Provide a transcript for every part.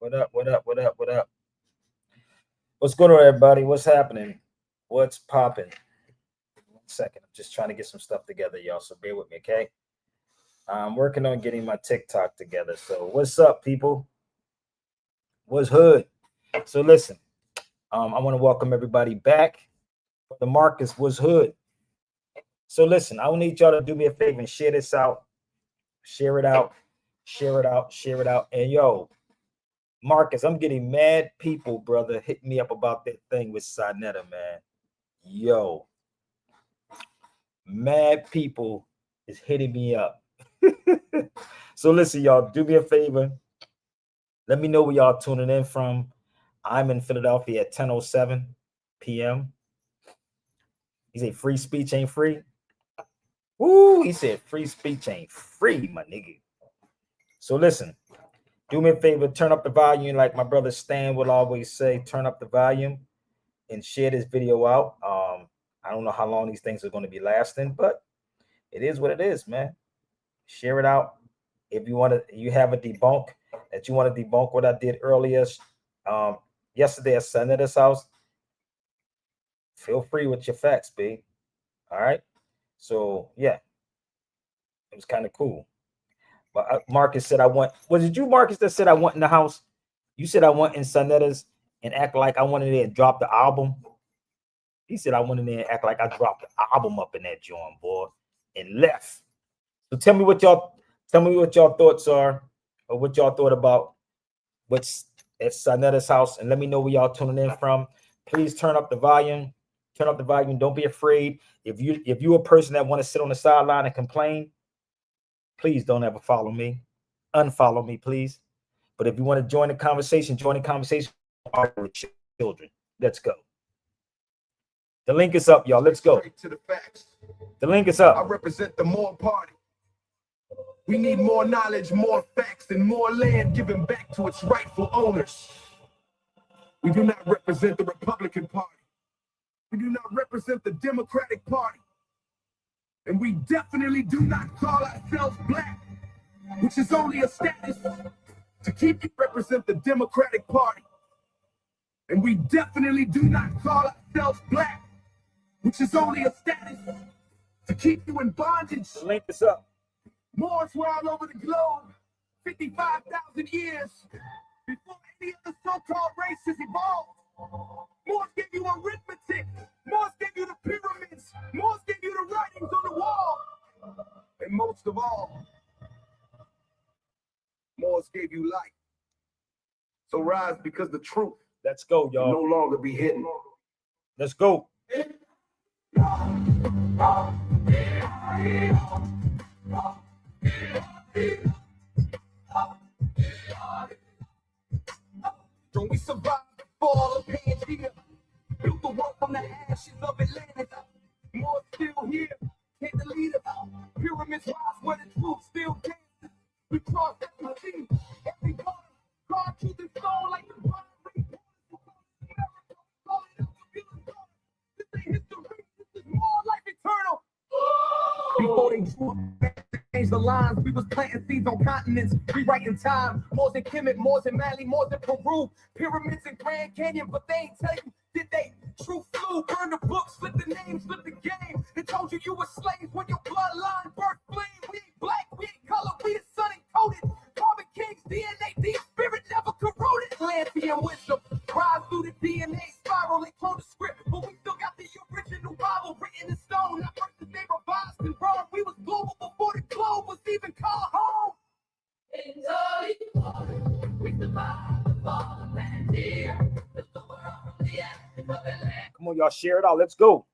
What up? What up? What up? What up? What's going on, everybody? What's happening? What's popping? 1 second. I'm just trying to get some stuff together, y'all. So bear with me, okay? I'm working on getting my TikTok together. So what's up, people? What's hood? So listen, I want to welcome everybody back. The Marcus was hood. So listen, I need y'all to do me a favor and share this out. Share it out. Share it out. Share it out. And yo, Marcus, I'm getting mad people, brother, hit me up about that thing with Soundiata, man. Yo, mad people is hitting me up. So listen, y'all, do me a favor. Let me know where y'all tuning in from. I'm in Philadelphia at 10:07 p.m. He said free speech ain't free. Woo, he said free speech ain't free, my nigga. So listen, do me a favor, turn up the volume like my brother Stan will always say, turn up the volume and share this video out. I don't know how long these things are going to be lasting, but it is what it is, man. Share it out. If you want to, you have a debunk that you want to debunk what I did earlier, yesterday at Soundiata's house. Feel free with your facts, B. All right. So yeah, it was kind of cool. But Marcus said I want. Was it you, Marcus, that said I went in the house? You said I went in Soundiata's and act like I wanted to drop the album. He said I went in there and act like I dropped the album up in that joint, boy, and left. So tell me what y'all thoughts are, or what y'all thought about what's at Soundiata's house, and let me know where y'all tuning in from. Please turn up the volume. Turn up the volume. Don't be afraid. If you're a person that want to sit on the sideline and complain, please don't ever follow me. Unfollow me, please. But if you want to join the conversation with children. Let's go. The link is up, y'all. Let's go. To the facts. The link is up. I represent the More Party. We need more knowledge, more facts, and more land given back to its rightful owners. We do not represent the Republican Party. We do not represent the Democratic Party. And we definitely do not call ourselves black, which is only a status to keep you represent the Democratic Party. And we definitely do not call ourselves black, which is only a status to keep you in bondage. Link is up. Moors were all over the globe 55,000 years before any of the so-called races evolved. Moors gave you arithmetic. Moors gave you the pyramids. Moors gave you the writings on the wall. And most of all, Moors gave you life. So rise, because the truth, let's go, y'all, will no longer be hidden. Let's go. Don't we survive the fall of Pangea? Built the world from the ashes of Atlantis. More still here, can't delete it. Pyramids rise where the truth still dances. We cross every sea, every border. God truth and stone like the bottom. This ain't history, this is more life eternal. Before they changed the lines, we was planting seeds on continents, rewriting time. More than Kemet, more than Mali, more than Peru. Pyramids and Grand Canyon, but they ain't tell you, did they? True flu, burn the books, flip the names, flip the game. They told you you were slaves when your bloodline birth flame. We ain't black, we ain't color, we the sun encoded. Carbon King's DNA, the spirit never corroded. Atlantean wisdom, rise through the DNA spiral. They clone the script, but we still got the original Bible written in stone. Not versus they revised and wrong. We was global before the globe was even called home. We survived the fall of Pangea. Come on, y'all, share it out. Let's go.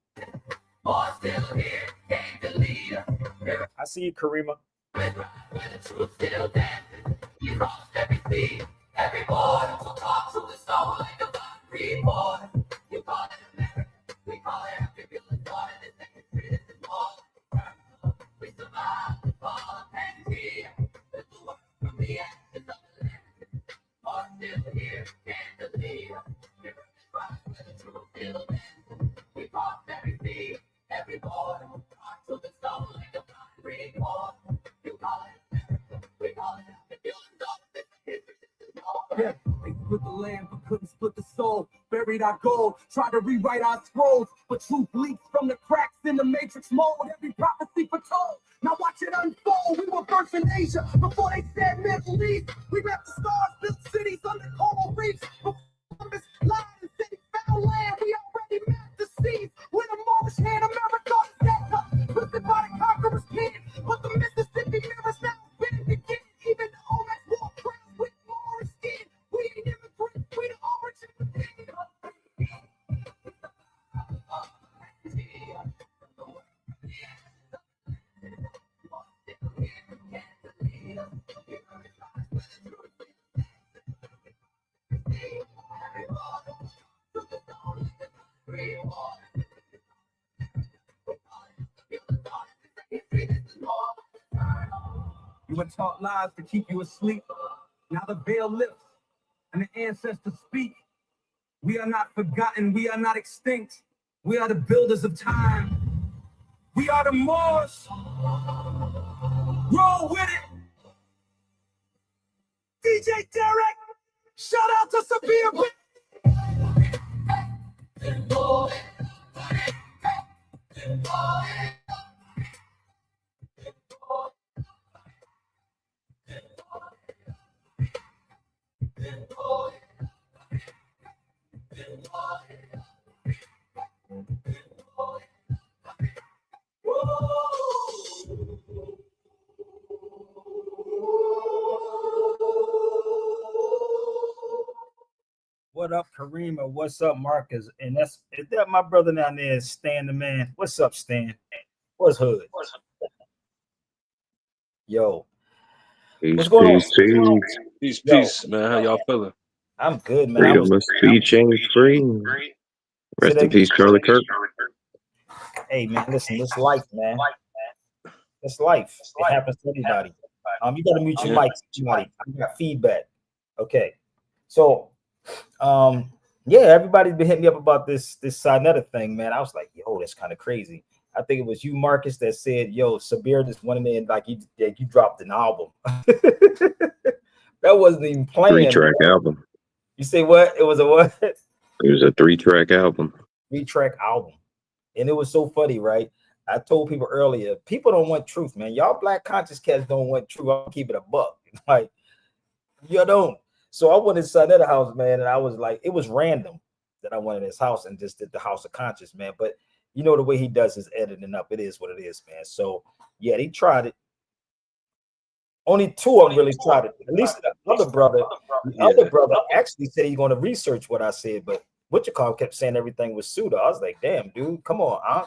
More still here, can't delete her. I see you, Karima. Where the truth still dances. You crossed every sea, every border. We'll talk to the stone like a blood report. You call it America, we call it a turbulent water. This ain't history, this is more like a personal. We survived the fall of Pangea. There's the work from the ashes of Atlantis. More still here, can't delete her. Where the truth still dances. We crossed every sea, every border. We'll talk to the stone like a blood report. You call it America, we call it a turbulent water. This ain't history, this is more. Yeah, with the land, but couldn't split the soul. Buried our gold, tried to rewrite our scrolls, but truth leaks from the cracks in the matrix mold. Every prophecy foretold. Now watch it unfold. We were first in Asia before they said Middle East. We mapped the stars, built cities under coral reefs. Before Columbus lied and said he found land, we already mapped the seas. With a Moorish hand, America stacked up, twisted by the conqueror's pen. But the Mississippi mirrors now spinning again. Even the Olmecs wore crowns with more skin. We ain't immigrants, we the origin of the You were taught lies to keep you asleep. Now the veil lifts and the ancestors speak. We are not forgotten, we are not extinct. We are the builders of time. We are the Moors. Roll with it. DJ Derek, shout out to Sabir. What up, Karima? What's up, Marcus? And is that my brother down there, Stan the man? What's up, Stan? What's hood? Yo, what's going on? Peace, man. How y'all feeling? I'm good, man. Freedom of speech ain't free. Rest in peace, Charlie Kirk. Hey, man, listen, this life, man. It's life. It happens to everybody. You got to mute your mic. Somebody, I got feedback. Okay, so, yeah, everybody's been hitting me up about this Soundiata thing, man. I was like, yo, that's kind of crazy. I think it was you, Marcus, that said, yo, Sabir just went in there and like you dropped an album. That wasn't even planned. 3-track album. You say what? It was a what? It was a 3-track album. 3-track album. And it was so funny, right? I told people earlier, people don't want truth, man. Y'all black conscious cats don't want truth. I'll keep it a buck. Like, you don't. So I went inside that house, man, and I was like, it was random that I went in his house and just did the House of Conscious, man. But you know the way he does his editing up, it is what it is, man. So yeah, he tried it. Only 2 of them really tried it. At least the other brother actually said he's going to research what I said, but Witchcom kept saying everything was pseudo. I was like, damn, dude, come on, huh?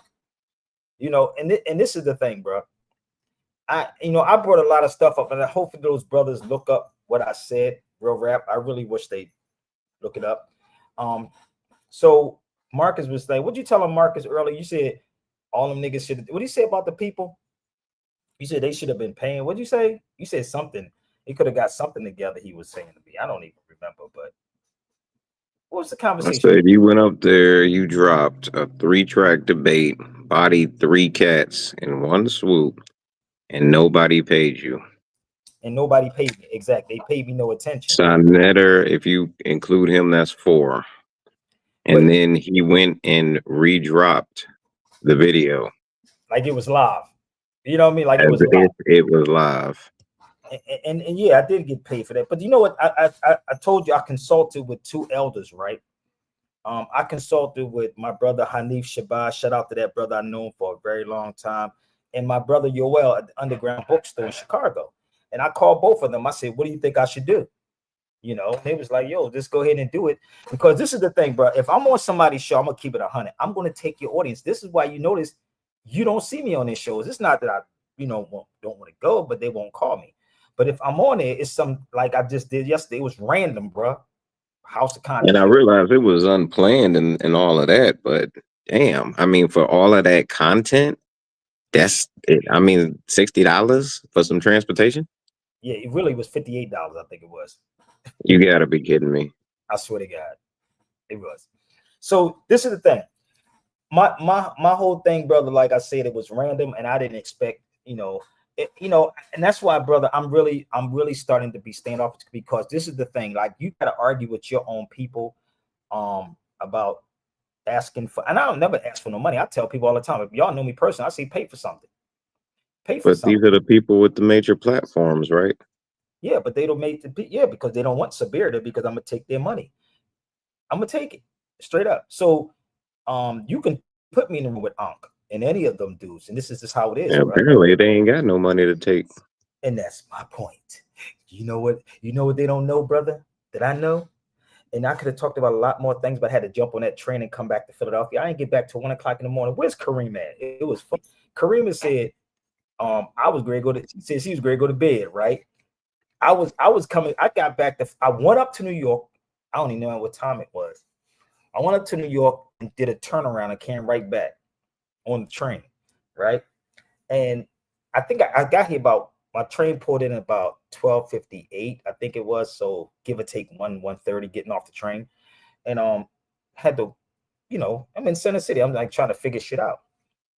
You know, and this is the thing, bro. I brought a lot of stuff up, and I hope those brothers look up what I said, real rap. I really wish they look it up. So Marcus was like, what'd you tell him, Marcus, earlier? You said all them niggas should. What did you say about the people? You said they should have been paying. What'd you say? You said something. He could have got something together. He was saying to me. I don't even remember, but what was the conversation? I said you went up there, you dropped a 3-track debate, bodied 3 cats in one swoop, and nobody paid you. And nobody paid me. Exactly. They paid me no attention. Soundiata, if you include him, that's 4. And then he went and redropped the video. Like it was live. You know what I mean? Like it was live. It was live. And yeah, I did get paid for that. But you know what? I told you I consulted with 2 elders, right? I consulted with my brother Hanif Shabazz. Shout out to that brother. I've known for a very long time. And my brother Yoel at the Underground Bookstore in Chicago. And I called both of them. I said, what do you think I should do? You know, they was like, yo, just go ahead and do it. Because this is the thing, bro. If I'm on somebody's show, I'm going to keep it 100. I'm going to take your audience. This is why you notice you don't see me on these shows. It's not that I, don't want to go, but they won't call me. But if I'm on it, it's some like I just did yesterday. It was random, bro. House of Conscious. And I realized it was unplanned and all of that. But damn, I mean, for all of that content, that's it. I mean, $60 for some transportation. Yeah, it really was $58. I think it was. You gotta be kidding me. I swear to God, it was. So this is the thing. My whole thing, brother. Like I said, it was random, and I didn't expect you know, and that's why, brother, I'm really starting to be standoffish, because this is the thing. Like, you got to argue with your own people, about asking for, and I don't never ask for no money. I tell people all the time, if y'all know me personally, I say pay for something. Pay for But something. these are the people with the major platforms, right? Yeah, but they don't make the because they don't want Sabirda, because I'm gonna take their money. I'm gonna take it straight up. So you can put me in the room with Ankh and any of them dudes, and this is just how it is, And bro. apparently they ain't got no money to take. And that's my point. You know what they don't know, brother, that I know? And I could have talked about a lot more things, but I had to jump on that train and come back to Philadelphia. I didn't get back till 1 o'clock in the morning. Where's Kareem at? It was fun. Kareem said, I was great to go to, she said she was great to go to bed, right? I was coming, I got back I went up to New York. I don't even know what time it was. I went up to New York and did a turnaround and came right back on the train, right? And I think I got here about, my train pulled in about 12:58, I think it was. So give or take 1:30 getting off the train. And had to, I'm in Center City. I'm like trying to figure shit out.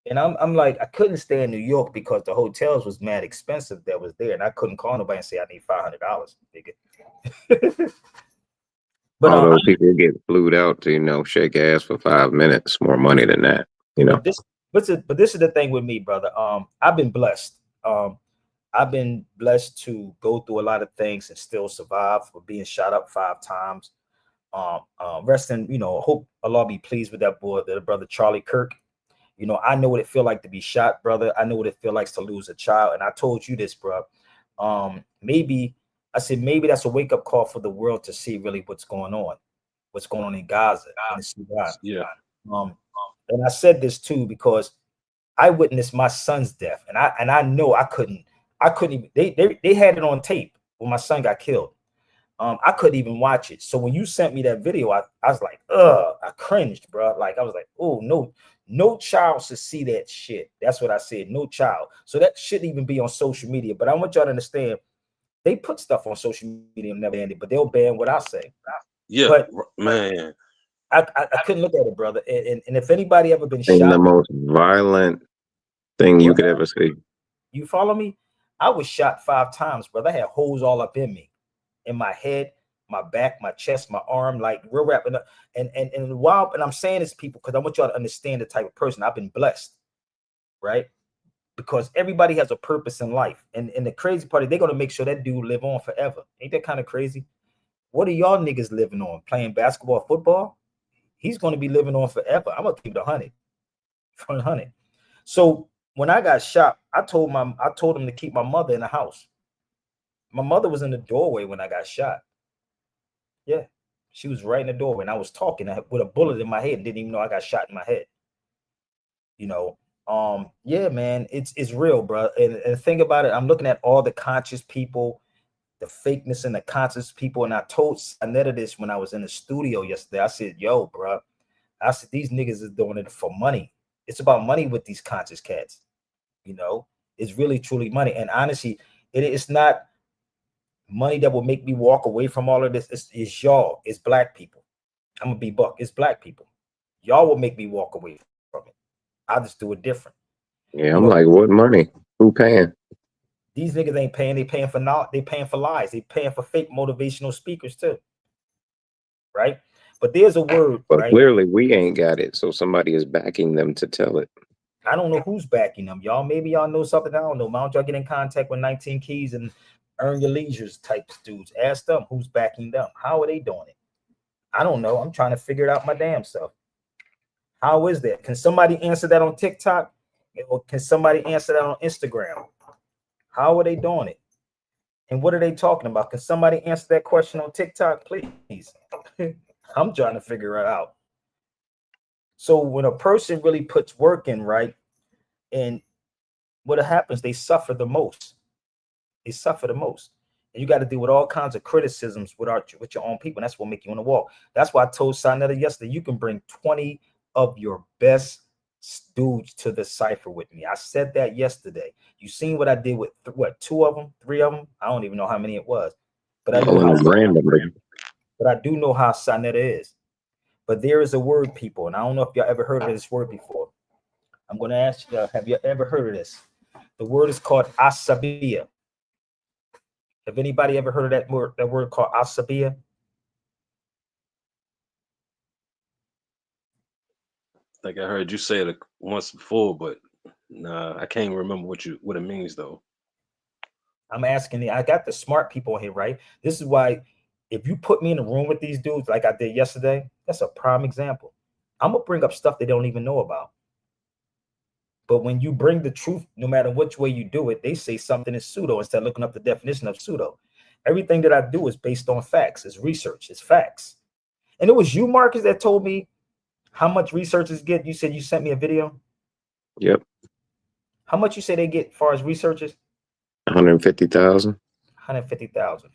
And I'm like, I couldn't stay in New York because the hotels was mad expensive that was there. And I couldn't call nobody and say I need $500, nigga. But Although people get flued out to, shake ass for 5 minutes, more money than that, But this is the thing with me, brother. I've been blessed. I've been blessed to go through a lot of things and still survive, for being shot up 5 times. Resting, hope Allah be pleased with that boy, the brother Charlie Kirk. I know what it feel like to be shot, brother. I know what it feel like to lose a child. And I told you this, bro. Maybe that's a wake up call for the world to see really what's going on in Gaza and Sudan. Yeah. And I said this too because I witnessed my son's death, and I know I couldn't even. They had it on tape when my son got killed. I couldn't even watch it. So when you sent me that video, I was like, I cringed, bro. Like, I was like, oh no child should see that shit. That's what I said, no child. So that shouldn't even be on social media. But I want y'all to understand, they put stuff on social media and never ended, but they'll ban what I say. Yeah, But man. I couldn't look at it, brother. And if anybody ever been And shot, the most violent thing you could ever see. You follow me? I was shot 5 times, brother. I had holes all up in me, in my head, my back, my chest, my arm, like real wrapping up. And while, and I'm saying this, people, because I want y'all to understand the type of person I've been blessed, right? Because everybody has a purpose in life. And the crazy part is they're gonna make sure that dude live on forever. Ain't that kind of crazy? What are y'all niggas living on? Playing basketball, football? He's gonna be living on forever. I'm gonna keep it 100. So when I got shot, I told him to keep my mother in the house. My mother was in the doorway when I got shot. Yeah, she was right in the doorway, and I was talking with a bullet in my head. Didn't even know I got shot in my head. Yeah, man, it's real, bro. And think about it. I'm looking at all the conscious people, the fakeness and the conscious people, and I told Soundiata this when I was in the studio yesterday. I said, "Yo, bro," I said, "These niggas is doing it for money. It's about money with these conscious cats. It's really truly money. And honestly, it's not money that will make me walk away from all of this. It's y'all. It's black people. I'm gonna be buck. It's black people. Y'all will make me walk away from it. I'll just do it different. Yeah, I'm like, what money? Who paying? These niggas ain't paying. They paying for not. They paying for lies. They paying for fake motivational speakers too. Right? But there's a word, But right? clearly we ain't got it, so somebody is backing them to tell it. I don't know who's backing them, y'all. Maybe y'all know something I don't know. Why don't y'all get in contact with 19 Keys and Earn Your Leisures type dudes? Ask them who's backing them. How are they doing it? I don't know. I'm trying to figure it out my damn self. How is that? Can somebody answer that on TikTok? Or can somebody answer that on Instagram? How are they doing it? And what are they talking about? Can somebody answer that question on TikTok, please? I'm trying to figure it out. So when a person really puts work in, right, and what happens, they suffer the most. They suffer the most. And you got to deal with all kinds of criticisms with your own people. And that's what make you on the wall. That's why I told Soundiata yesterday, you can bring 20 of your best dudes to the cipher with me. I said that yesterday. You seen what I did with 2 of them, 3 of them? I don't even know how many it was. But I know how but I do know how Soundiata is. But there is a word, people, and I don't know if y'all ever heard of this word before. I'm going to ask you, have you ever heard of this? The word is called asabia. Have anybody ever heard of that word? That word called asabia? Like I heard you say it once before, but nah, I can't remember what it means though. I'm asking. I got the smart people here, right? This is why, if you put me in a room with these dudes, like I did yesterday, that's a prime example. I'm gonna bring up stuff they don't even know about. But when you bring the truth, no matter which way you do it, they say something is pseudo instead of looking up the definition of pseudo. Everything that I do is based on facts. It's research. It's facts. And it was you, Marcus, that told me how much researchers get. You said you sent me a video. Yep. How much you say they get as far as researchers? 150,000. 150,000.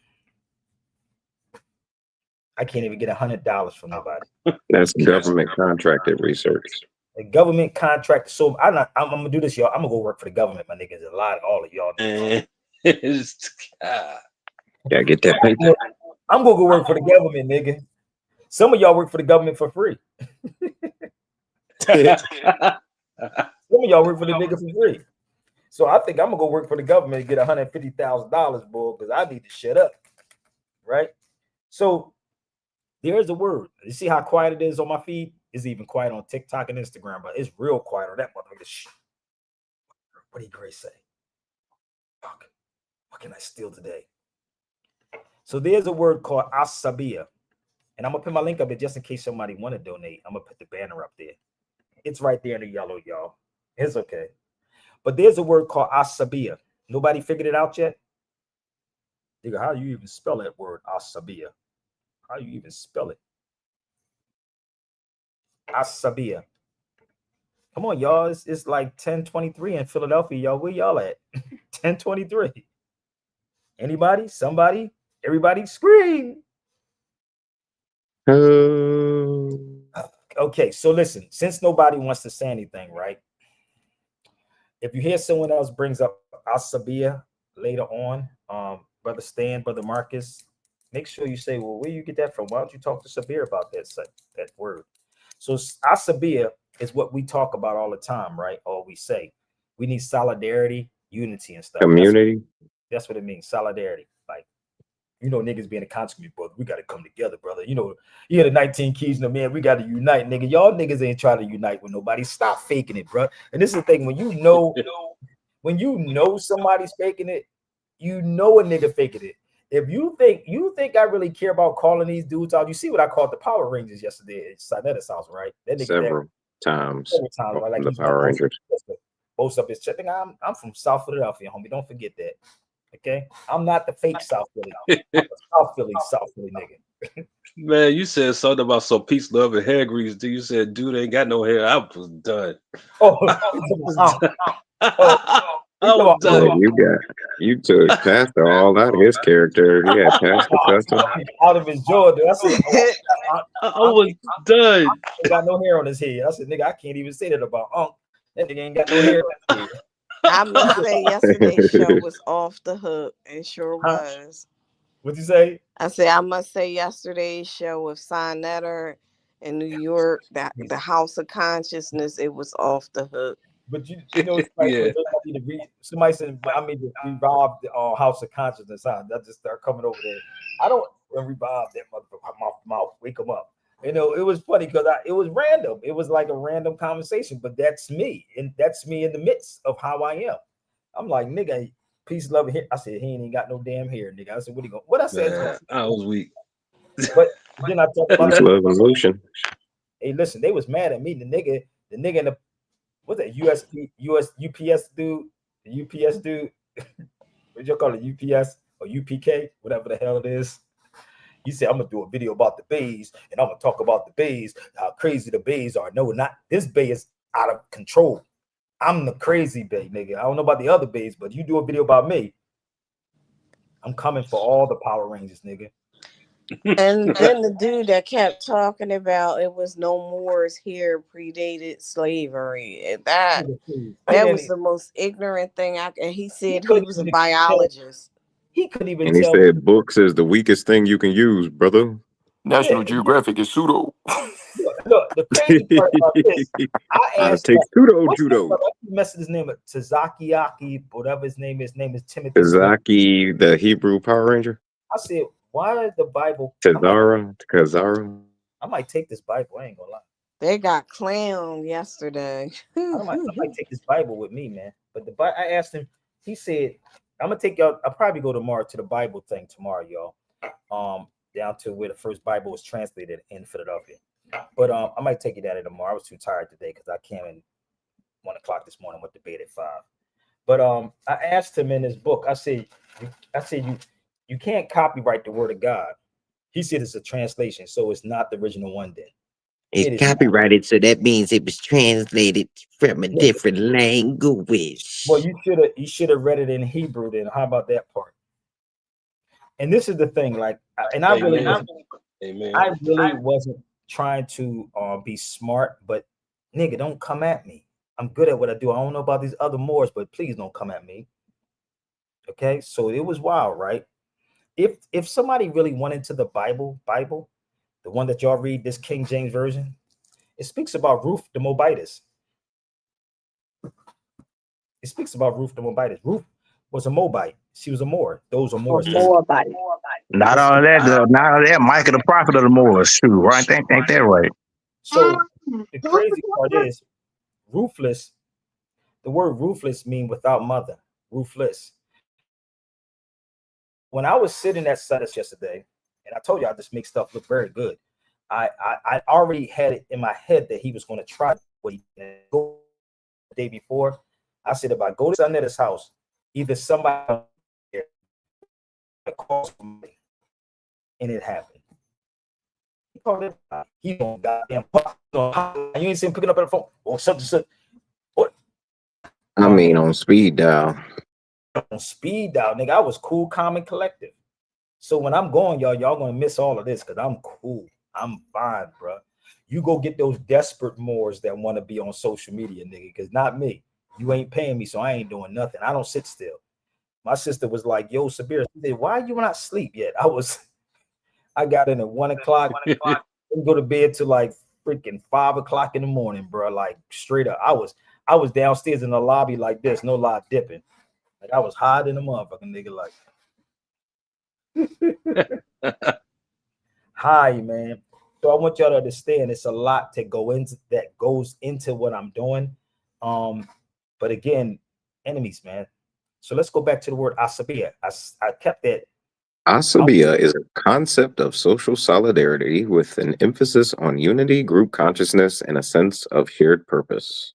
I can't even get $100 from nobody. That's government contracted research. A government contract. So I'm gonna do this, y'all. I'm gonna go work for the government, my niggas. A lot of all of y'all. Yeah, get that paper. I'm gonna go work for the government, nigga. Some of y'all work for the government for free. Some of y'all work for the nigga for free. So I think I'm gonna go work for the government and get $150,000, boy, because I need to shut up. Right? So there's a word. You see how quiet it is on my feed? It's even quiet on TikTok and Instagram, but it's real quiet on that motherfucker. What did Grace say? Fuck. What can I steal today? So there's a word called asabia. And I'm gonna put my link up there just in case somebody want to donate. I'm gonna put the banner up there. It's right there in the yellow, y'all. It's okay. But there's a word called asabia. Nobody figured it out yet? Nigga, how do you even spell that word, asabia? How do you even spell it? Asabia. Come on, y'all. It's like 10:23 in Philadelphia, y'all. Where y'all at? 10:23. Anybody? Somebody? Everybody scream. Okay, so listen, since nobody wants to say anything, right? If you hear someone else brings up asabia later on, Brother Stan, Brother Marcus, make sure you say, well, where you get that from? Why don't you talk to Sabir about that word? So asabia is what we talk about all the time, right? Or we say we need solidarity, unity, and stuff. Community. That's what it means, solidarity. Like, niggas being a consequence, brother. We got to come together, brother. You had the 19 keys, man. We got to unite, nigga. Y'all niggas ain't trying to unite with nobody. Stop faking it, bro. And this is the thing: when you know somebody's faking it, a nigga faking it. If you think I really care about calling these dudes out, you see what I called the Power Rangers yesterday at Soundiata's house, right? That nigga several times, right? Like the Power Rangers. Boast up his chest. I'm from South Philadelphia, homie. Don't forget that. Okay, I'm not the fake South Philly. I'm a South Philly nigga. Man, you said something about some peace, love, and hair grease. You said, dude ain't got no hair. I was done. I was done. You took Pastor all out of his character. He had Pastor custom out of his jaw. Dude. I said, I was done. He got no hair on his head. I said, nigga, I can't even say that about Unc. That nigga ain't got no hair on his head. I must say yesterday's show was off the hook. It sure was. What'd you say? I said I must say yesterday's show with Soundiata in New York, the House of Consciousness, it was off the hook. But somebody said I mean to revive the House of Consciousness. I just start coming over there. I don't revive that motherfucker. Mouth, wake them up. It was funny because it was random. It was like a random conversation, but that's me, and that's me in the midst of how I am. I'm like, nigga, peace, love, and hair. I said he ain't got no damn hair, nigga. I said, what he going? What I said? Man, I was weak. But then I talked about peace, love, and motion. Hey, listen, they was mad at me. The nigga in the what's that UPS dude? The UPS dude. What you call it? UPS or UPK? Whatever the hell it is. He said, I'm gonna do a video about the bays, and I'm gonna talk about the bays, how crazy the bays are. No, not this bay is out of control. I'm the crazy bay, nigga. I don't know about the other bays, but you do a video about me, I'm coming for all the Power Rangers, nigga. And then the dude that kept talking about it was no Moors here predated slavery. That was the most ignorant thing. He said he was a biologist. He couldn't even and he said books is the weakest thing you can use, brother. National Geographic is pseudo. Look, the crazy part about this, I asked takes two to what's judo. I messed his name up, Tazakiaki, whatever his name is. Name is Timothy. Zaki, the Hebrew Power Ranger. I said, why is the Bible? Kazara. I might take this Bible. I ain't gonna lie. They got clowned yesterday. I might take this Bible with me, man. But I asked him. He said, "I'm gonna take y'all. I'll probably go tomorrow to the Bible thing tomorrow, y'all. Down to where the first Bible was translated in Philadelphia. But I might take you down there tomorrow. I was too tired today because I came in 1 o'clock this morning, went to bed at 5. But I asked him in his book. I said, you can't copyright the word of God. He said it's a translation, so it's not the original one. Then it's copyrighted, so that means it was translated from a different language. Well, you should have read it in Hebrew. Then how about that part? And this is the thing, like, and I really wasn't trying to be smart, but nigga, don't come at me. I'm good at what I do. I don't know about these other Moors, but please don't come at me. Okay, so it was wild, right? If somebody really went into the Bible, the one that y'all read, this King James version, it speaks about Ruth the Moabitess. It speaks about Ruth the Moabitess. Ruth was a Moabite. She was a Moor. Those are Moors. Moabite. Not all that, though. Not all that. Micah, the prophet of the Moors, too, right? Ain't that right? So the crazy part is, ruthless. The word ruthless means without mother. Ruthless. When I was sitting at Suddis yesterday, and I told you I just make stuff look very good. I already had it in my head that he was going to try what he did the day before. I said, if I go to Soundiata's house, either somebody calls me, and it happened. He called it. He don't goddamn. You ain't seen him picking up on the phone or something. What? I mean, on speed dial. On speed dial, nigga. I was cool, calm, and collective. So when I'm going, y'all gonna miss all of this because I'm cool. I'm fine, bro. You go get those desperate Moors that want to be on social media, nigga, because not me. You ain't paying me, so I ain't doing nothing. I don't sit still. My sister was like, yo, Sabir, why you not sleep yet? I got in at 1 o'clock. Didn't go to bed till like freaking 5 o'clock in the morning, bro. Like straight up. I was downstairs in the lobby like this, no lie dipping. Like I was hot in the motherfucking nigga, like hi, man. So I want y'all to understand it's a lot to go into that goes into what I'm doing. But again, enemies, man. So let's go back to the word asabia. I kept that. Asabia is a concept of social solidarity with an emphasis on unity, group consciousness, and a sense of shared purpose.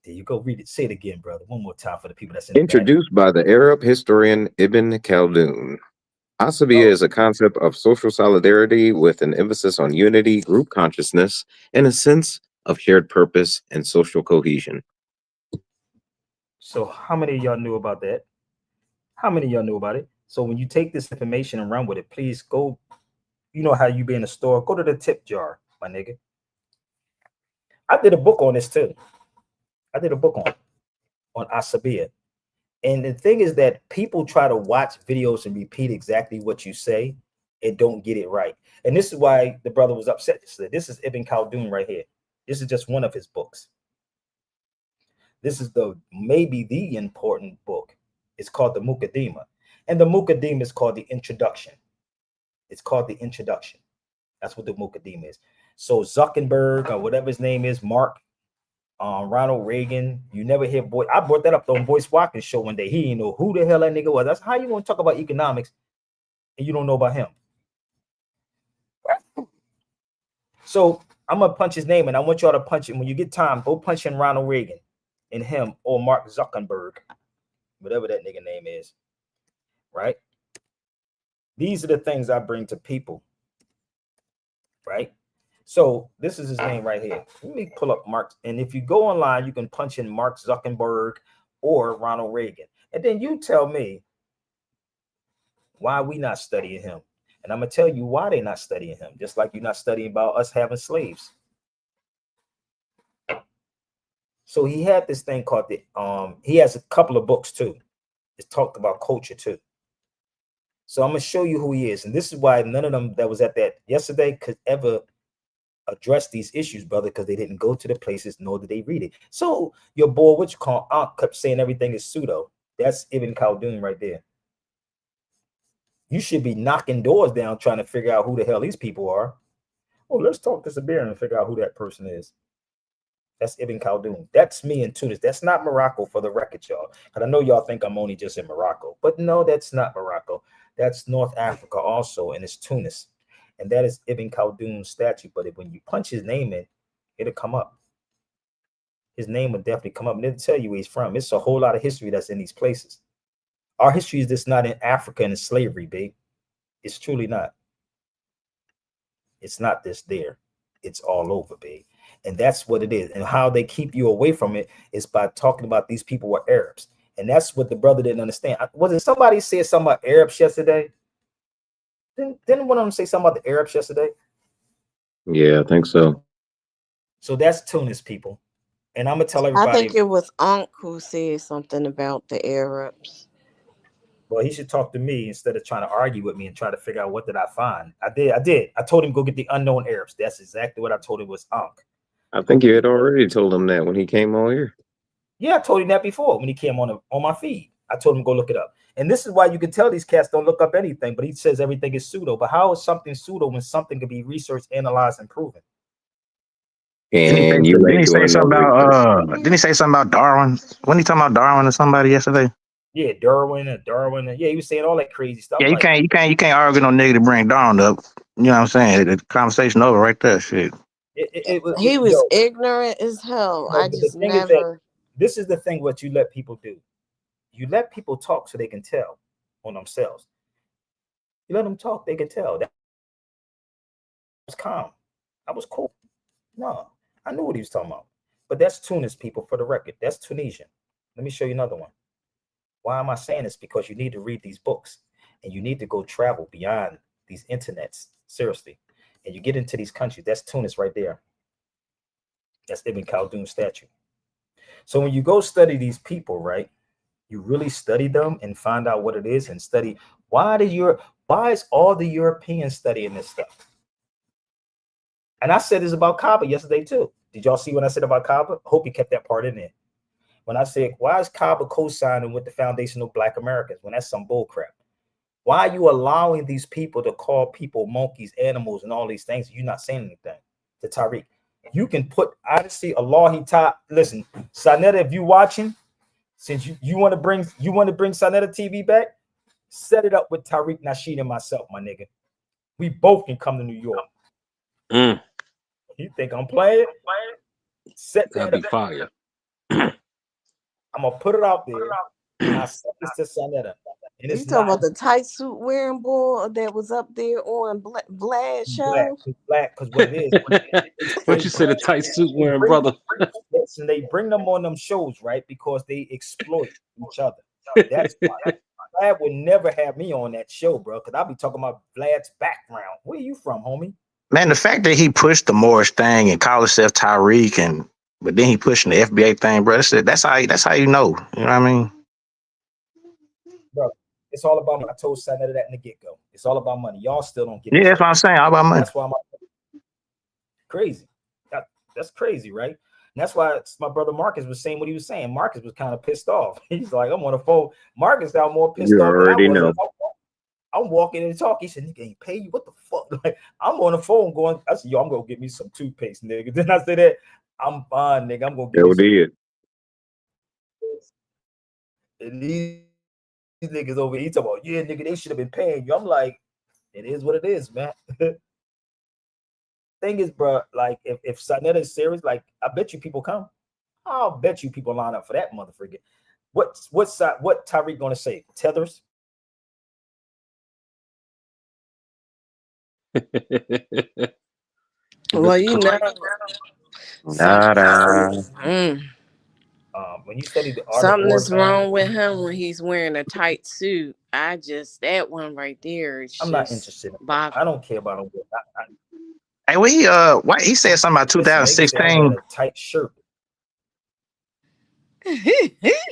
There you go. Read it. Say it again, brother. One more time for the people that's introduced by the Arab historian Ibn Khaldun. Asabia is a concept of social solidarity with an emphasis on unity, group consciousness, and a sense of shared purpose and social cohesion. So how many of y'all knew about that? How many of y'all knew about it? So when you take this information and run with it, please go, you know how you be in the store, go to the tip jar, my nigga. I did a book on this too. I did a book on Asabia. And the thing is that people try to watch videos and repeat exactly what you say and don't get it right. And this is why the brother was upset. This is Ibn Khaldun right here. This is just one of his books. This is maybe the important book. It's called the Muqaddimah. And the Muqaddimah is called the introduction. It's called the introduction. That's what the Muqaddimah is. So Zuckerberg or whatever his name is, Mark, Ronald Reagan, you never hear boy. I brought that up on Boyce Watkins show one day. He didn't know who the hell that nigga was. That's how you want to talk about economics and you don't know about him. So I'm gonna punch his name and I want y'all to punch him when you get time. Go punch in Ronald Reagan and him or Mark Zuckerberg, whatever that nigga name is. Right? These are the things I bring to people. Right? So this is his name right here. Let me pull up Mark. And if you go online, you can punch in Mark Zuckerberg or Ronald Reagan. And then you tell me why we not studying him. And I'm going to tell you why they're not studying him. Just like you're not studying about us having slaves. So he had this thing called he has a couple of books too. It's talked about culture too. So I'm going to show you who he is. And this is why none of them that was at that yesterday could ever address these issues, brother, because they didn't go to the places nor did they read it. So your boy, what you call Ankh, kept saying everything is pseudo. That's Ibn Khaldun right there. You should be knocking doors down trying to figure out who the hell these people are. Oh, let's talk to Sabir and figure out who that person is. That's Ibn Khaldun. That's me in Tunis. That's not Morocco, for the record, y'all. And I know y'all think I'm only just in Morocco, but no, that's not Morocco. That's North Africa also, and it's Tunis. And that is Ibn Khaldun's statue. But when you punch his name in, it'll come up. His name will definitely come up, and it'll tell you where he's from. It's a whole lot of history that's in these places. Our history is just not in Africa and in slavery, babe. It's truly not. It's not this there. It's all over, babe. And that's what it is. And how they keep you away from it is by talking about these people were Arabs. And that's what the brother didn't understand. Was it somebody said something about Arabs yesterday? Didn't one of them say something about the Arabs yesterday? Yeah, I think so. So that's Tunis, people. And I'm gonna tell I everybody. think it was Unc who said something about the Arabs. Well, he should talk to me instead of trying to argue with me and try to figure out what did I find. I did. I told him go get the unknown Arabs. That's exactly what I told him was Ankh. I think you had already told him that when he came on here. Yeah, I told him that before when he came on my feed. I told him go look it up. And this is why you can tell these cats don't look up anything, but he says everything is pseudo. But how is something pseudo when something can be researched, analyzed, and proven? And you Didn't ain't he say doing no something research. about didn't he say something about Darwin? Wasn't he talking about Darwin or somebody yesterday? Yeah, Darwin. Yeah, he was saying all that crazy stuff. Yeah, I'm like, you can't argue no nigga to bring Darwin up. You know what I'm saying? The conversation over right there, shit. He was yo, ignorant as hell. no, I but the just thing is that never. this is the thing what you let people do. You let people talk so they can tell on themselves. You let them talk, they can tell. That was calm. I was cool. No, I knew what he was talking about. But that's Tunis, people, for the record. That's Tunisian. Let me show you another one. Why am I saying this? Because you need to read these books and you need to go travel beyond these internets. Seriously. And you get into these countries. That's Tunis right there. That's Ibn Khaldun's statue. So when you go study these people, right? You really study them and find out what it is and study why is all the Europeans studying this stuff? And I said this about Kaaba yesterday too. Did y'all see what I said about Kaaba? I hope you kept that part in there. When I said, why is Kaaba co-signing with the Foundation of Black Americans when that's some bull crap? Why are you allowing these people to call people monkeys, animals, and all these things? You're not saying anything to Tariq. You can put, honestly, Allah, listen, Sanetta, if you watching, since you want to bring Sanetta TV back, set it up with Tariq Nasheed and myself, my nigga. We both can come to New York. You think I'm playing? Set that That'd be up. fire. I'm gonna put it out there. And I sent this to Sanetta. And You talking about the tight suit wearing boy that was up there on Vlad show? Black, because what it is What you say, the tight suit wearing brother? and they bring them on them shows, right? Because they exploit each other. That's why Vlad would never have me on that show, bro. Because I'll be talking about Vlad's background. Where you from, homie? Man, the fact that he pushed the Morris thing and called himself Tyreek but then he pushing the FBA thing, bro. That's how you know. You know what I mean? Bro, it's all about money. I told Sanetta that in the get-go. It's all about money. Y'all still don't get Yeah, it. that's what I'm saying. All about money. That's why I'm crazy. That's crazy, right? And that's why my brother Marcus was saying what he was saying. Marcus was kind of pissed off. He's like, I'm on the phone. Marcus got more pissed You off than I already was. know. I'm walking and talking. He said, nigga ain't pay you. What the fuck? Like, I'm on the phone going, I said, yo, I'm gonna get me some toothpaste, nigga. Then I said that, I'm fine, nigga. I'm gonna get Still me some. did. And these niggas over here talking about, yeah, nigga, they should have been paying you. I'm like, it is what it is, man. Thing is, bro, like if Sanetta is serious, like I bet you people come. I'll bet you people line up for that motherfucker. What Tyreek gonna say? Tethers? Well, you know, Nada. When you study the art of something is warfare, wrong with him when he's wearing a tight suit. That one right there is I'm not just interested. bothering. I don't care about him. Hey, why he said something about Listen, niggas say I'm wearing 2016? a tight shirt.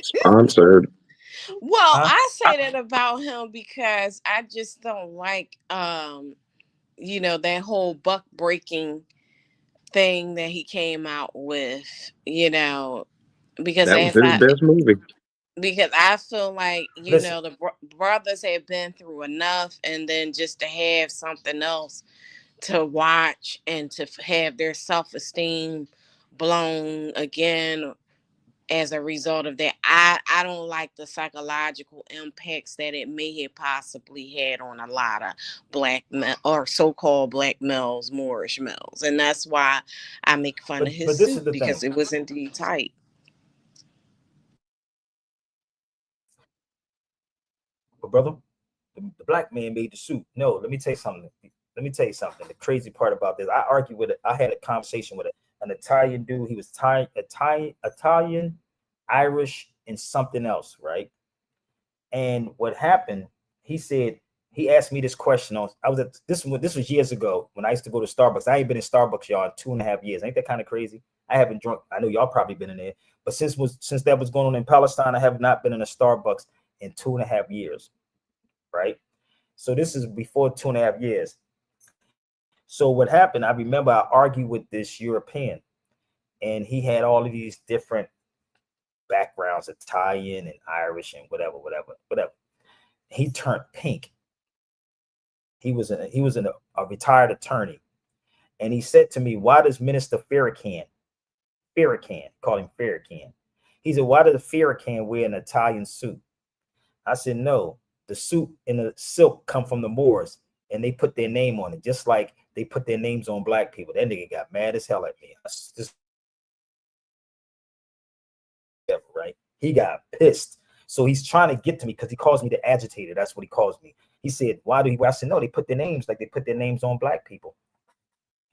Sponsored. Well, Huh? I say that about him because I just don't like that whole buck breaking thing that he came out with, you know, because That was his best movie. I feel like, you Listen, know, the brothers had been through enough, and then just to have something else to watch and to have their self-esteem blown again as a result of that, I don't like the psychological impacts that it may have possibly had on a lot of black men, or so-called black males, Moorish males, and that's why I make fun of his but this is suit, the because thing, it was indeed tight. but brother, the black man made the suit. No, let me tell you something. Let me tell you something. The crazy part about this, I argued with it. I had a conversation with an Italian dude. He was Italian, Irish, and something else, right? And what happened? He said he asked me this question. I was at this was years ago when I used to go to Starbucks. I ain't been in Starbucks, y'all, in 2.5 years. Ain't that kind of crazy? I haven't drunk. I know y'all probably been in there, but since that was going on in Palestine, I have not been in a Starbucks in 2.5 years, right? So this is before 2.5 years. So what happened? I remember I argued with this European, and he had all of these different backgrounds, Italian and Irish and whatever. He turned pink. He was a retired attorney, and he said to me, "Why does Minister Farrakhan, call him Farrakhan? He said, why does Farrakhan wear an Italian suit?" I said, "No, the suit and the silk come from the Moors, and they put their name on it, just like they put their names on black people." That nigga got mad as hell at me. Just right? He got pissed. So he's trying to get to me because he calls me the agitator. That's what he calls me. He said, "Why do he?" I said, "No, they put their names like they put their names on black people,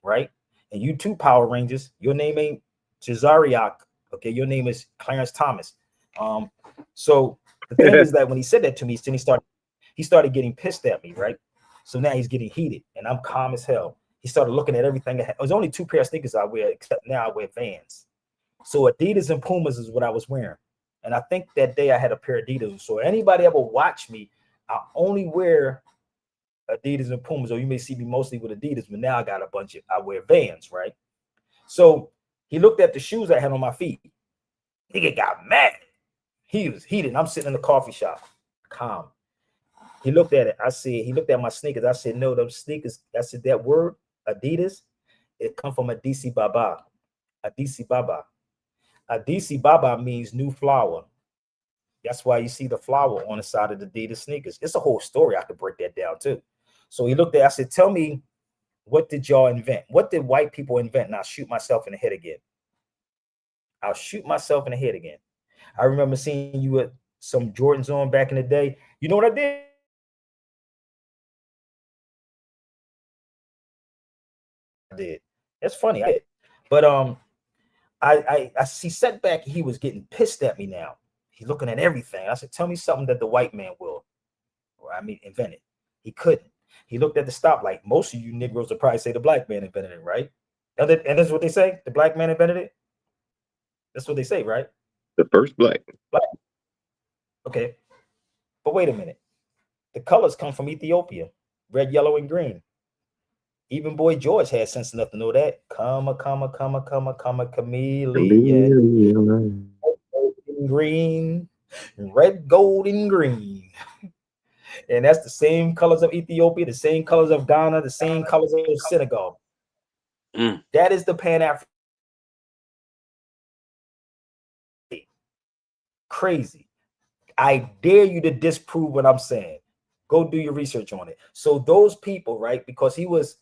right? And you too, Power Rangers. Your name ain't Cesariak. Okay, your name is Clarence Thomas." So the thing is that when he said that to me, then he started getting pissed at me, right? So now he's getting heated, and I'm calm as hell. He started looking at everything. It was only 2 pair of sneakers I wear, except now I wear Vans. So Adidas and Pumas is what I was wearing. And I think that day I had a pair of Adidas. So anybody ever watch me, I only wear Adidas and Pumas, or you may see me mostly with Adidas, but now I got I wear Vans, right? So he looked at the shoes I had on my feet. Nigga got mad. He was heated. I'm sitting in the coffee shop, calm. He looked at it. He looked at my sneakers. I said, "No, those sneakers." I said, "That word, Adidas, it come from Adisi Baba. Adisi Baba. Adisi Baba means new flower. That's why you see the flower on the side of the Adidas sneakers." It's a whole story. I could break that down too. So he looked at, I said, "Tell me, what did y'all invent? What did white people invent?" And I'll shoot myself in the head again. I'll shoot myself in the head again. I remember seeing you with some Jordans on back in the day. You know what I did? It's funny. But I see setback. He was getting pissed at me now. He's looking at everything. I said, "Tell me something that the white man will, invented." He couldn't. He looked at the stoplight. Most of you Negroes will probably say the black man invented it, right? And that's what they say. The black man invented it. That's what they say, right? The first black. Okay. But wait a minute. The colors come from Ethiopia: red, yellow, and green. Even Boy George had sense enough to know that. Chameleon. Green, red, gold, and green. And that's the same colors of Ethiopia, the same colors of Ghana, the same colors of Senegal. That is the Pan-African. Crazy. I dare you to disprove what I'm saying. Go do your research on it. So those people, right? Because he was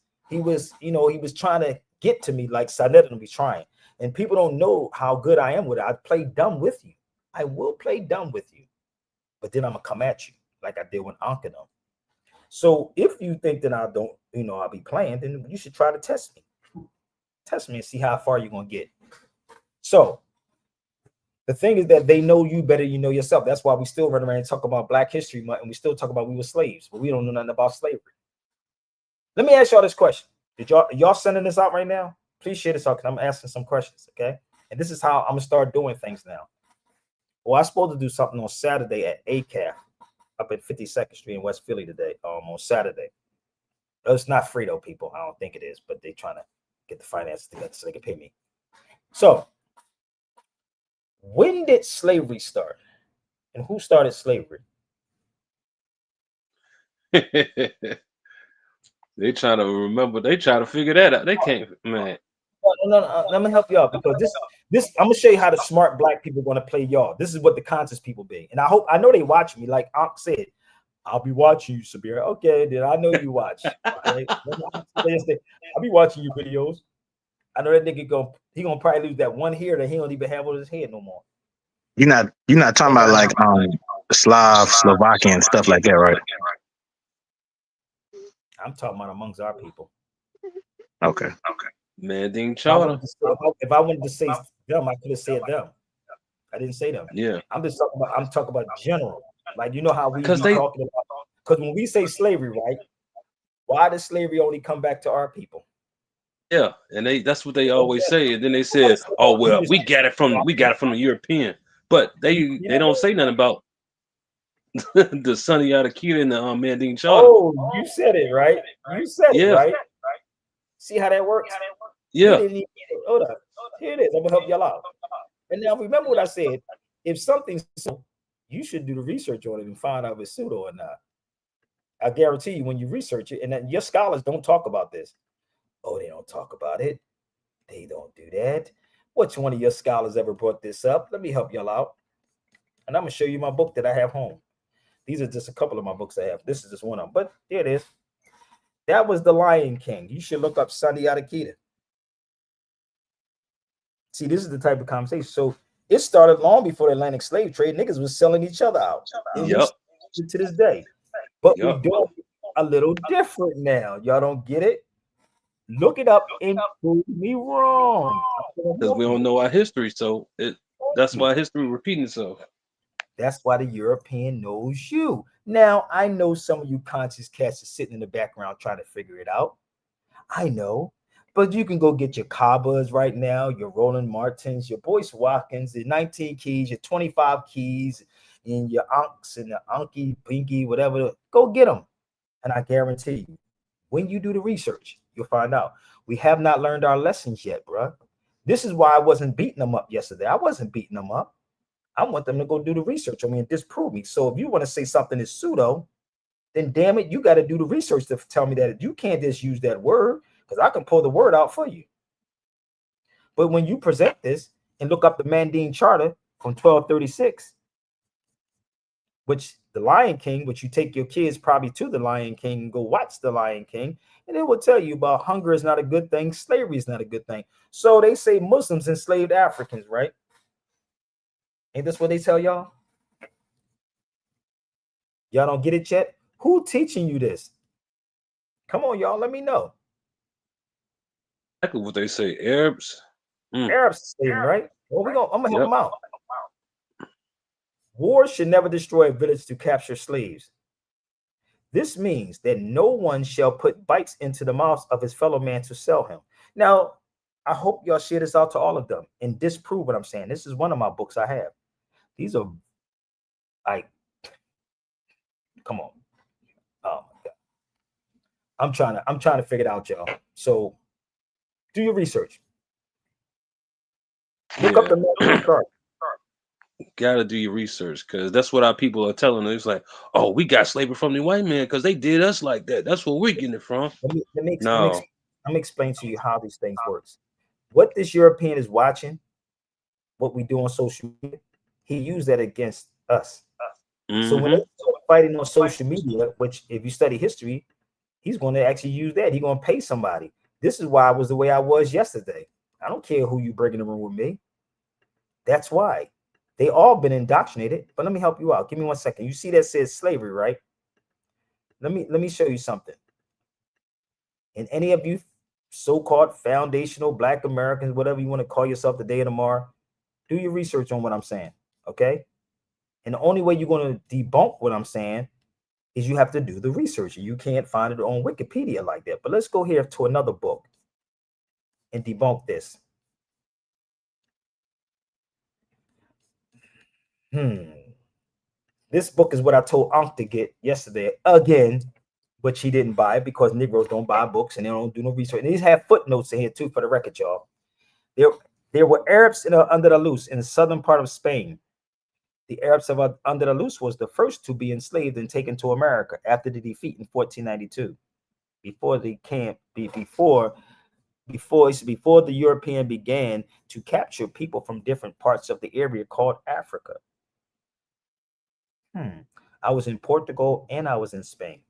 trying to get to me like Sanet will be trying. And people don't know how good I am with it. I play dumb with you. I will play dumb with you. But then I'm gonna come at you like I did with Ankano. So if you think that I don't, I'll be playing, then you should try to test me. Test me and see how far you're gonna get. So the thing is that they know you better than you know yourself. That's why we still run around and talk about Black History Month, and we still talk about we were slaves, but we don't know nothing about slavery. Let me ask y'all this question. Did y'all sending this out right now? Please share this out because I'm asking some questions, okay? And this is how I'm gonna start doing things now. Well, I'm supposed to do something on Saturday at ACAF up at 52nd Street in West Philly today, on Saturday. It's not free though, people. I don't think it is, but they're trying to get the finances together so they can pay me. So, when did slavery start? And who started slavery? They try to remember. They try to figure that out. They can't, man. No. Let me help you out because this I'm gonna show you how the smart black people are gonna play y'all. This is what the conscious people be, and I know they watch me. Like Unc said, I'll be watching you, Sabir. Okay, then I know you watch. Okay, I'll be watching your videos. I know that nigga gonna probably lose that one hair that he don't even have on his head no more. You're not talking about like Slovakian stuff like that, right? I'm talking about amongst our people. Okay. Manden Charter. If I wanted to say them, I could have said them. I didn't say them. Yeah. I'm talking about general. Like you know how we be Because talking about, because when we say slavery, right? Why does slavery only come back to our people? Yeah, and that's what they always say. And then they said, "Oh well, we got it from the European," but they don't say nothing about the Soundiata, Keita, and the Manden Charter. Oh, you said it right. You said it right. See how that works? Yeah. Didn't even, hold up. Here it is. I'm gonna help y'all out. And now remember what I said. If something's so, you should do the research on it and find out if it's pseudo or not. I guarantee you, when you research it, and then your scholars don't talk about this. Oh, they don't talk about it. They don't do that. Which one of your scholars ever brought this up? Let me help y'all out. And I'm gonna show you my book that I have home. These are just a couple of my books I have. This is just one of them, but there it is. That was the Lion King. You should look up Soundiata Keita. See, this is the type of conversation. So it started long before the Atlantic slave trade. Niggas was selling each other out. And Yep. to this day. But Yep. we're doing it a little different now. Y'all don't get it? Look it up and prove me wrong. Because we don't know our history, so that's why history repeating itself. That's why the European knows you. Now, I know some of you conscious cats are sitting in the background trying to figure it out. I know. But you can go get your Cabas right now, your Roland Martins, your Boyce Watkins, the 19 keys, your 25 keys, and your Unks and the Unky, Pinky, whatever. Go get them. And I guarantee you, when you do the research, you'll find out. We have not learned our lessons yet, bro. This is why I wasn't beating them up yesterday. I wasn't beating them up. I want them to go do the research. I mean, disprove me. So if you want to say something is pseudo, then damn it, you got to do the research to tell me that. You can't just use that word because I can pull the word out for you. But when you present this and look up the Manden Charter from 1236, which the Lion King, which you take your kids probably to the Lion King and go watch the Lion King, and it will tell you about hunger is not a good thing, slavery is not a good thing. So they say Muslims enslaved Africans, right? Ain't this what they tell y'all? Y'all don't get it yet? Who teaching you this? Come on, y'all, let me know. Exactly what they say. Arabs. Arabs saying, right? Well, I'm gonna help them out. War should never destroy a village to capture slaves. This means that no one shall put bites into the mouths of his fellow man to sell him. Now, I hope y'all share this out to all of them and disprove what I'm saying. This is one of my books I have. These are like, come on. Oh my God. I'm trying to figure it out, y'all. So do your research. Look up the card. Gotta do your research because that's what our people are telling us. It's like, oh, we got slavery from the white man because they did us like that. That's where we're getting it from. Let me explain to you how these things works. What this European is watching, what we do on social media, he used that against us. So when they're fighting on social media, which if you study history, he's going to actually use that. He's going to pay somebody. This is why I was the way I was yesterday. I don't care who you bring in the room with me. That's why. They all been indoctrinated. But let me help you out. Give me 1 second. You see that says slavery, right? Let me show you something. And any of you so-called foundational Black Americans, whatever you want to call yourself today or tomorrow, do your research on what I'm saying, okay? And the only way you're going to debunk what I'm saying is you have to do the research. You can't find it on Wikipedia like that. But let's go here to another book and debunk this. This book is what I told Ankh to get yesterday again. but she didn't buy it because Negroes don't buy books and they don't do no research. And these have footnotes in here too, for the record, y'all. There were Arabs in Andalus in the southern part of Spain. The Arabs of Andalus was the first to be enslaved and taken to America after the defeat in 1492. Before the European began to capture people from different parts of the area called Africa. I was in Portugal and I was in Spain.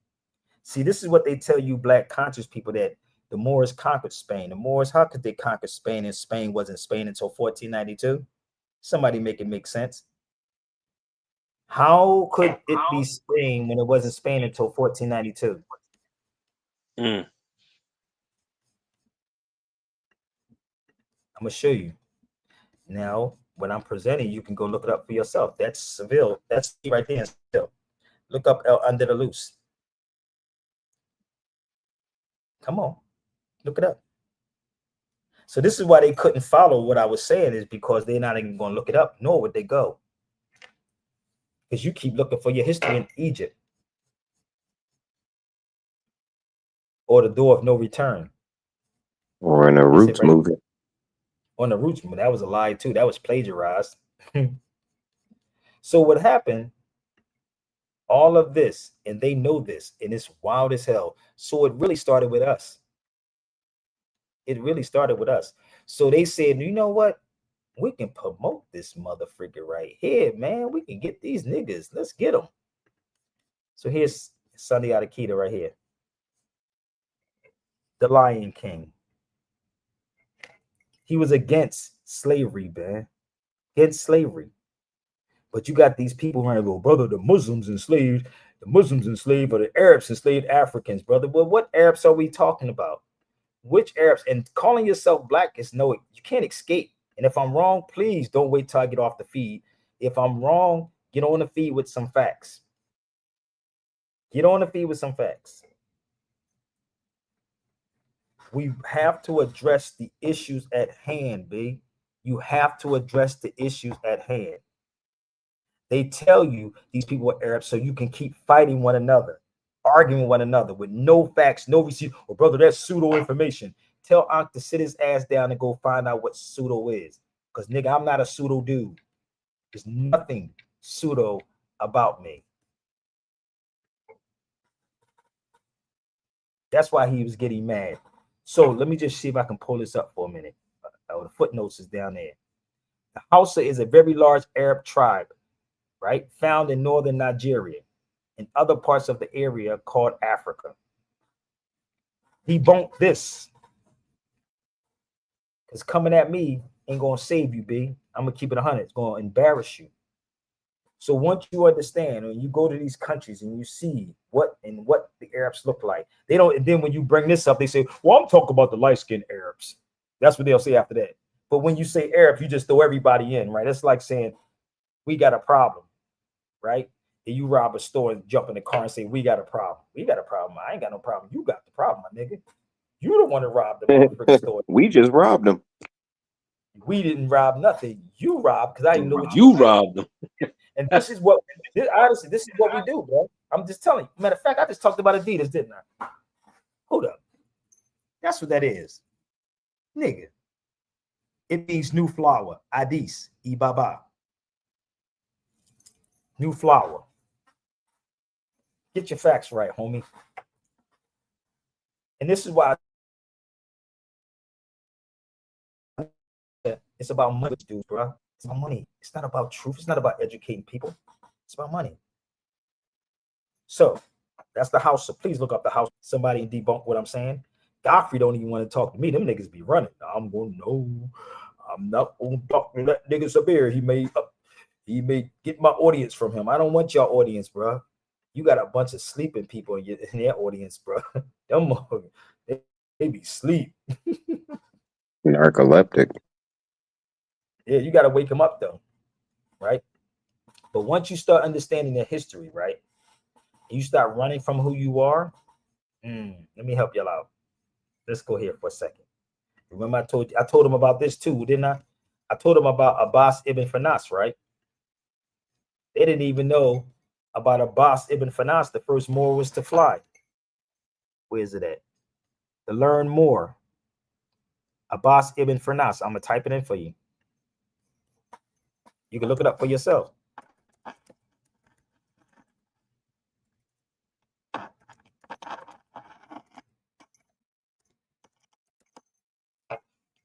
See, this is what they tell you black conscious people, that the Moors conquered Spain. The Moors, how could they conquer Spain and Spain wasn't Spain until 1492? Somebody make it make sense. How could it be Spain when it wasn't Spain until 1492? I'm going to show you. Now, when I'm presenting, you can go look it up for yourself. That's Seville. That's right there in Seville. Look up El Andalus. Come on, look it up. So this is why they couldn't follow what I was saying, is because they're not even going to look it up, nor would they go. Because you keep looking for your history in Egypt or the door of no return. Or in a Roots right? movie. On the Roots movie, that was a lie too. That was plagiarized. So what happened, all of this, and they know this, and it's wild as hell. So it really started with us. It really started with us. So they said, you know what? We can promote this motherfucker right here, man. We can get these niggas. Let's get them. So here's Soundiata Keita right here. The Lion King. He was against slavery, man. Against slavery. But you got these people who go, brother, the Muslims enslaved or the Arabs enslaved Africans, brother. Well, what Arabs are we talking about? Which Arabs? And calling yourself black is no, you can't escape. And if I'm wrong, please don't wait till I get off the feed. If I'm wrong, get on the feed with some facts. Get on the feed with some facts. We have to address the issues at hand, B. You have to address the issues at hand. They tell you these people are Arabs so you can keep fighting one another, arguing one another with no facts, no receipt. Or brother, that's pseudo information. Tell Ankh to sit his ass down and go find out what pseudo is. Because nigga, I'm not a pseudo dude. There's nothing pseudo about me. That's why he was getting mad. So let me just see if I can pull this up for a minute. The footnotes is down there. The Hausa is a very large Arab tribe, right? Found in northern Nigeria and other parts of the area called Africa. Debunk this. Because coming at me ain't going to save you, B. I'm going to keep it 100. It's going to embarrass you. So once you understand, and you go to these countries and you see what the Arabs look like, they don't. And then when you bring this up, they say, "Well, I'm talking about the light-skinned Arabs." That's what they'll say after that. But when you say Arab, you just throw everybody in, right? It's like saying we got a problem, right? And you rob a store and jump in the car and say we got a problem. We got a problem. I ain't got no problem. You got the problem, my nigga. You don't want to rob the store. We just robbed them. We didn't rob nothing. You robbed because I didn't know what you robbed them. And this is what, honestly, this is what we do, bro. I'm just telling you. Matter of fact, I just talked about Adidas, didn't I? Hold up. That's what that is. Nigga. It means new flower. Adis. Ibaba. New flower. Get your facts right, homie. And this is why it's about money, dude, bro. It's about money. It's not about truth. It's not about educating people. It's about money. So that's the house. So please look up the house. Somebody debunk what I'm saying. Godfrey don't even want to talk to me. Them niggas be running. I'm going, no, I'm not going to talk to that nigga Sabir. He may get my audience from him. I don't want your audience, bro. You got a bunch of sleeping people in your audience, bro. Them they be sleep. Narcoleptic. Yeah, you got to wake them up though, right? But once you start understanding the history, right, you start running from who you are. Let me help y'all out. Let's go here for a second. Remember, I told him about this too, didn't I? I told him about Abbas ibn Fanas, right? They didn't even know about Abbas ibn Fanas. The first Moor was to fly. Where is it at? To learn more. Abbas ibn Firnas. I'm gonna type it in for you. You can look it up for yourself.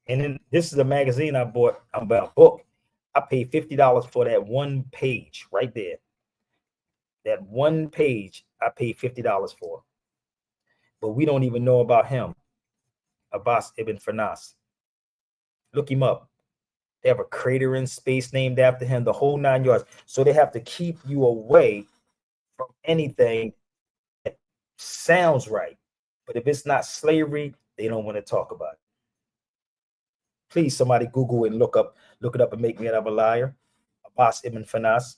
And then this is a magazine I bought about a book. I paid $50 for that one page right there. That one page I paid $50 for. But we don't even know about him. Abbas ibn Firnas. Look him up. They have a crater in space named after him, the whole 9 yards. So they have to keep you away from anything that sounds right. But if it's not slavery, they don't want to talk about it. Please, somebody Google it and look it up and make me another liar. Abbas ibn Firnas.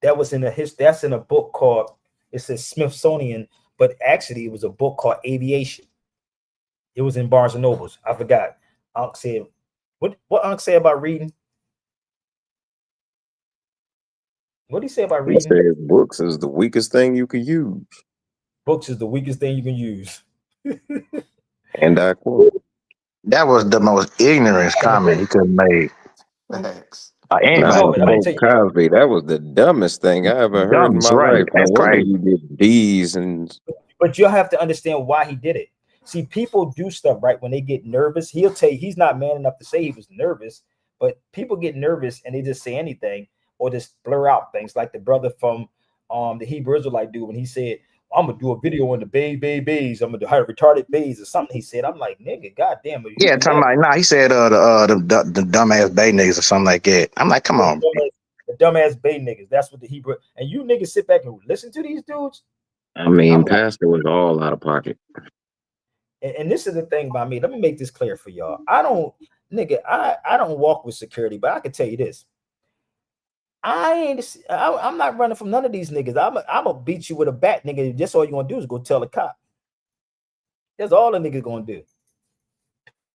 That was in that's in a book called, it says Smithsonian, but actually it was a book called Aviation. It was in Barnes and Nobles. I forgot. Unc said, what Unc say about reading? What did he say about reading? He says books is the weakest thing you could use. Books is the weakest thing you can use. And I quote. That was the most ignorant comment he could have made. Facts. Anybody Nah, No, would let me make. tell you. Cosby, that was the dumbest thing I ever heard in Dumbest, my right? life. No That's wonder crazy. he did D's and But you'll have to understand why he did it. See, people do stuff right when they get nervous. He'll tell you he's not man enough to say he was nervous, but people get nervous and they just say anything or just blur out things, like the brother from the Hebrew Israelite dude when he said, I'm gonna do a video on the bays. I'm gonna do how retarded bays or something. He said, I'm like, nigga, goddamn. Yeah, talking about nah. He said the dumbass bay niggas or something like that. I'm like, come on, the dumbass bay niggas. That's what the Hebrew, and you niggas sit back and listen to these dudes. I mean, I'm like, Pastor was all out of pocket. and this is the thing about me. Let me make this clear for y'all. I don't walk with security, but I can tell you this. I'm not running from none of these niggas. I'm gonna beat you with a bat, nigga. Just all you gonna do is go tell the cop. That's all the niggas gonna do.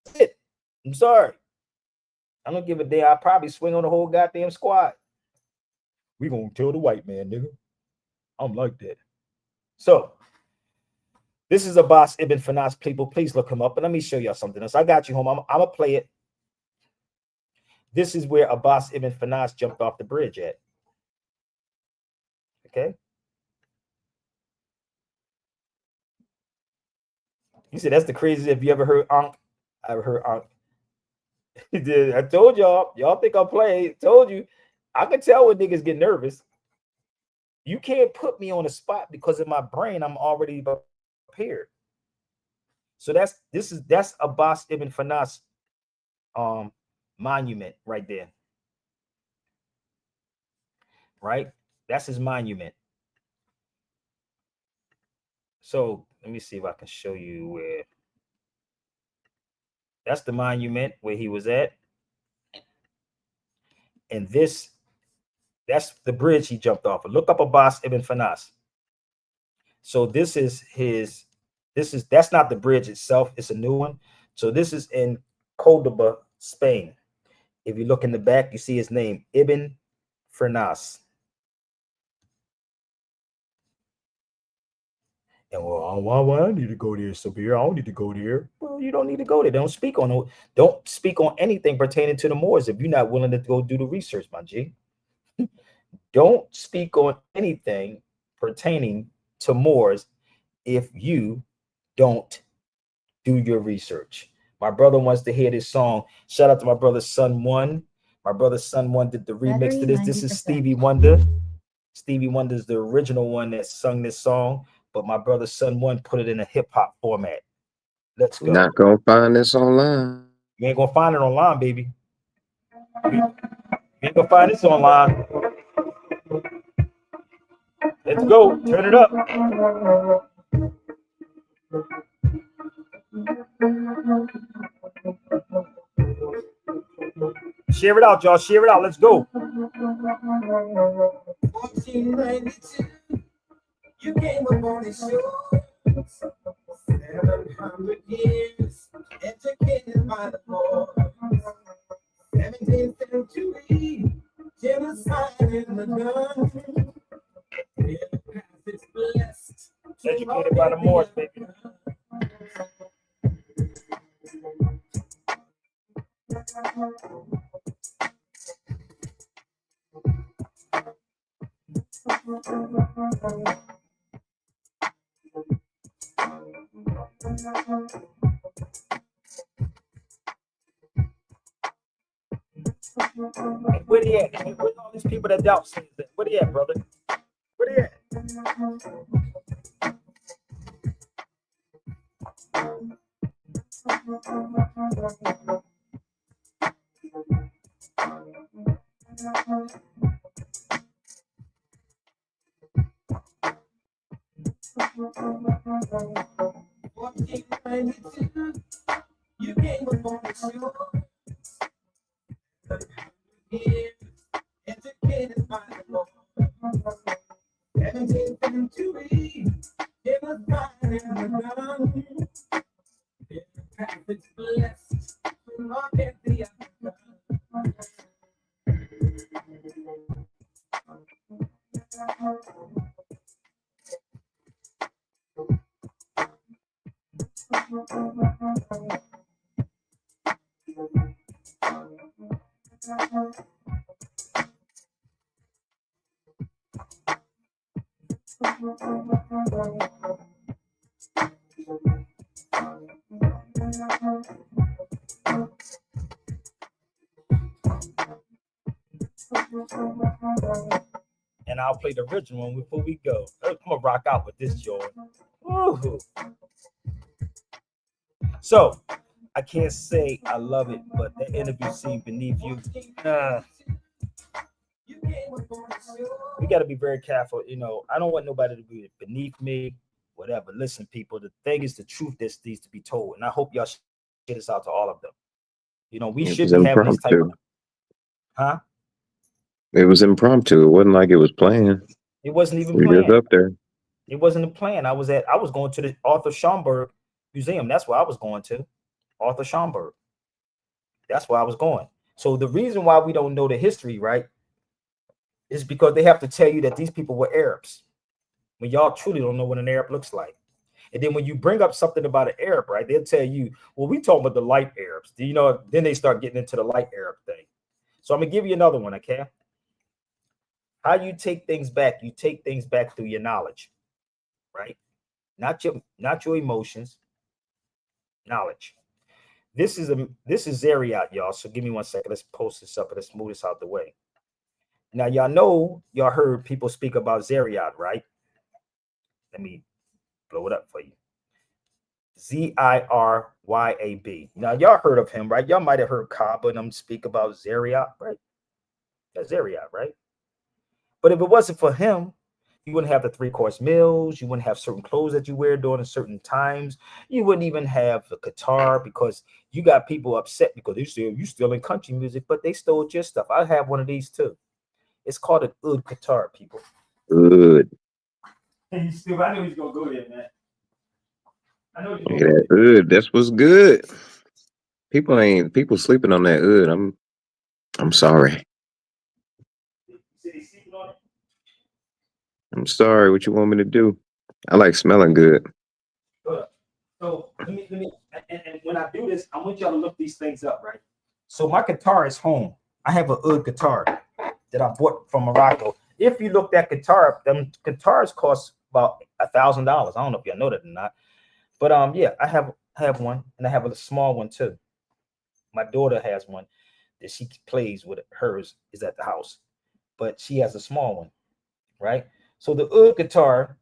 That's it. I'm sorry. I don't give a damn. I probably swing on the whole goddamn squad. We gonna tell the white man, nigga. I'm like that. So this is Abbas ibn Firnas. People, please look him up. And let me show y'all something else. I got you home. I'm gonna play it. This is where Abbas ibn Firnas jumped off the bridge at. Okay. You said that's the craziest. Have you ever heard Ankh? I've heard Ankh. I told y'all think I'm playing. Told you. I can tell when niggas get nervous. You can't put me on the spot because in my brain I'm already prepared. So that's Abbas ibn Firnas monument right there. Right? That's his monument. So let me see if I can show you where. That's the monument where he was at. And that's the bridge he jumped off of. Look up Abbas ibn Firnas. So that's not the bridge itself, it's a new one. So this is in Cordoba, Spain. If you look in the back, you see his name, Ibn Firnas. And well, why I need to go there, Sabir? I don't need to go there. Well, you don't need to go there. Don't speak on anything pertaining to the Moors if you're not willing to go do the research, my G. Don't speak on anything pertaining to Moors if you don't do your research. My brother wants to hear this song. Shout out to my brother Son One. My brother Son One did the remix to this. This is Stevie Wonder. Stevie Wonder is the original one that sung this song, but my brother Son One put it in a hip hop format. Let's go. Not gonna find this online. You ain't gonna find it online, baby. You ain't gonna find this online. Let's go. Turn it up. Share it out, y'all. Share it out. Let's go. 1492, you came up on the shore. 700 years, educated by the Lord. 17th century, genocide in the gun. It's blessed Educated by the Moors, baby. Where they at? Where all these people that doubt sins at? Where they at, brother? Where they at? You came upon the shore. Educated by the Lord. 17th century, it was fine in the gun. The traffic's blessed, look at the other. And I'll play the original one before we go. I'm gonna rock out with this, Jordan. Woo-hoo. So I can't say I love it, but the interview scene beneath you. We got to be very careful. You know, I don't want nobody to be beneath me, whatever. Listen, people, the thing is the truth that needs to be told. And I hope y'all share this out to all of them. You know, we should be having these type of, huh? It was impromptu. It wasn't like it was planned. It wasn't even We planned. just up there. It wasn't a plan. I was going to the Arthur Schomburg Museum. That's where I was going to. Arthur Schomburg. That's where I was going. So the reason why we don't know the history, right, is because they have to tell you that these people were Arabs. When y'all truly don't know what an Arab looks like. And then when you bring up something about an Arab, right, they'll tell you, well, we talking about the light Arabs. You know, then they start getting into the light Arab thing. So I'm gonna give you another one, okay? How you take things back? You take things back through your knowledge, right? Not your emotions, knowledge. This is Zariat, y'all. So give me 1 second. Let's post this up and let's move this out the way. Now, y'all heard people speak about Zariat, right? Let me blow it up for you. Ziryab. Now, y'all heard of him, right? Y'all might have heard Kaaba and them speak about Zariat, right? That's Zariat, right? But if it wasn't for him, you wouldn't have the 3-course meals. You wouldn't have certain clothes that you wear during certain times. You wouldn't even have the guitar because you got people upset because you still in country music, but they stole your stuff. I have one of these too. It's called an oud guitar, people. Good. I knew he was gonna go there, man. I know Yeah, that oud. That's what's good. People sleeping on that oud. I'm sorry. I'm sorry. What you want me to do? I like smelling good. So let me and when I do this, I want y'all to look these things up, right? So my guitar is home. I have an oud guitar that I bought from Morocco. If you look that guitar up, them guitars cost about $1,000. I don't know if y'all know that or not. But yeah, I have one, and I have a small one too. My daughter has one that she plays with. Hers is at the house, but she has a small one, right? So the oud guitar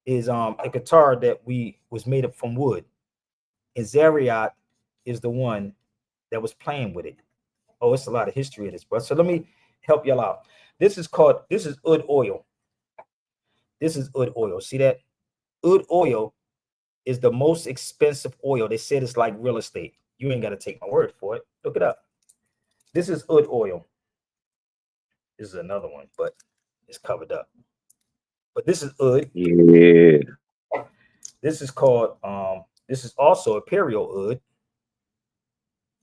is a guitar that was made up from wood, and Zariat is the one that was playing with it. Oh, it's a lot of history in this, but so let me help y'all out. This is oud oil. This is oud oil. See that? Oud oil is the most expensive oil. They said it's like real estate. You ain't got to take my word for it. Look it up. This is oud oil. This is another one, but it's covered up. But this is oud. Yeah. This is called this is also imperial oud.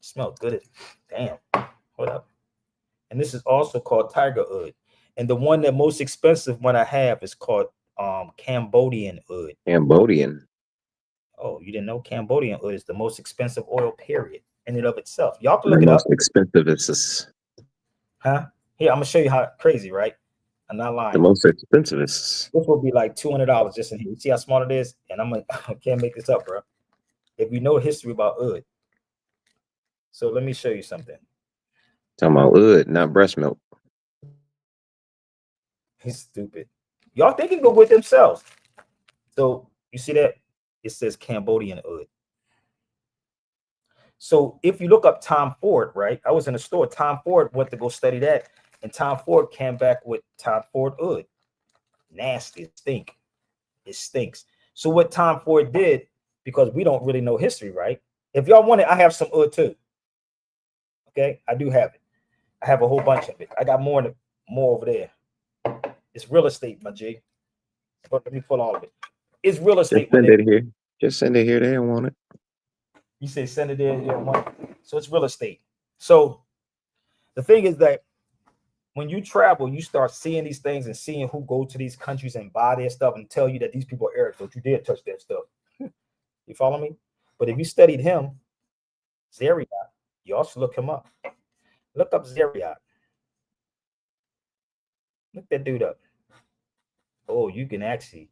Smells good. Damn. Hold up. And this is also called tiger oud. And the one that most expensive one I have is called Cambodian oud. Cambodian. Oh, you didn't know Cambodian oud is the most expensive oil, period, in and of itself. Y'all can The look it up. most expensive is Huh? Here, I'm gonna show you how crazy, right? I'm not the lying. most expensive is. This will be like $200 just in here. You see how small it is? And I'm gonna, I can't make this up, bro. If you know history about oud. So let me show you something. Talking about wood, not breast milk. He's stupid. Y'all think it go with themselves. So you see that? It says Cambodian oud. So if you look up Tom Ford, right? I was in a store. Tom Ford went to go study that, and Tom Ford came back with Tom Ford oud. Nasty, stink. It stinks. So what Tom Ford did, because we don't really know history, right? If y'all want it, I have some oud too. Okay, I do have it. I have a whole bunch of it. I got more over there. It's real estate, my G. But let me pull all of it. It's real Just estate. send it here. Just send it here. They don't want it. You say send it there, you don't want it. So it's real estate. So the thing is that when you travel, you start seeing these things and seeing who go to these countries and buy their stuff and tell you that these people are Arabs, don't you dare touch that stuff. You follow me? But if you studied him, Zariat, you also look him up. Look up Zariat. Look that dude up. Oh, you can actually.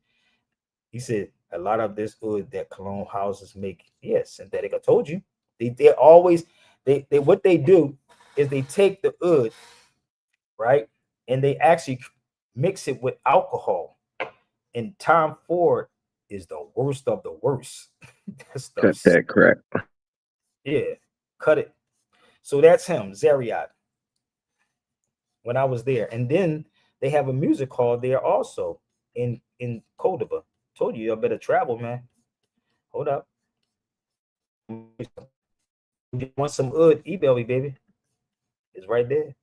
He said a lot of this oud that cologne houses make, yes, synthetic. I told you. They always they what they do is they take the oud, right, and they actually mix it with alcohol. And Tom Ford is the worst of the worst. That Cut stuff's, that crap. yeah, cut it. So that's him, Zariat. When I was there, and then they have a music hall there also in Cordoba. Told you, I better travel, man. Hold up. You want some oud? Email me, baby. It's right there.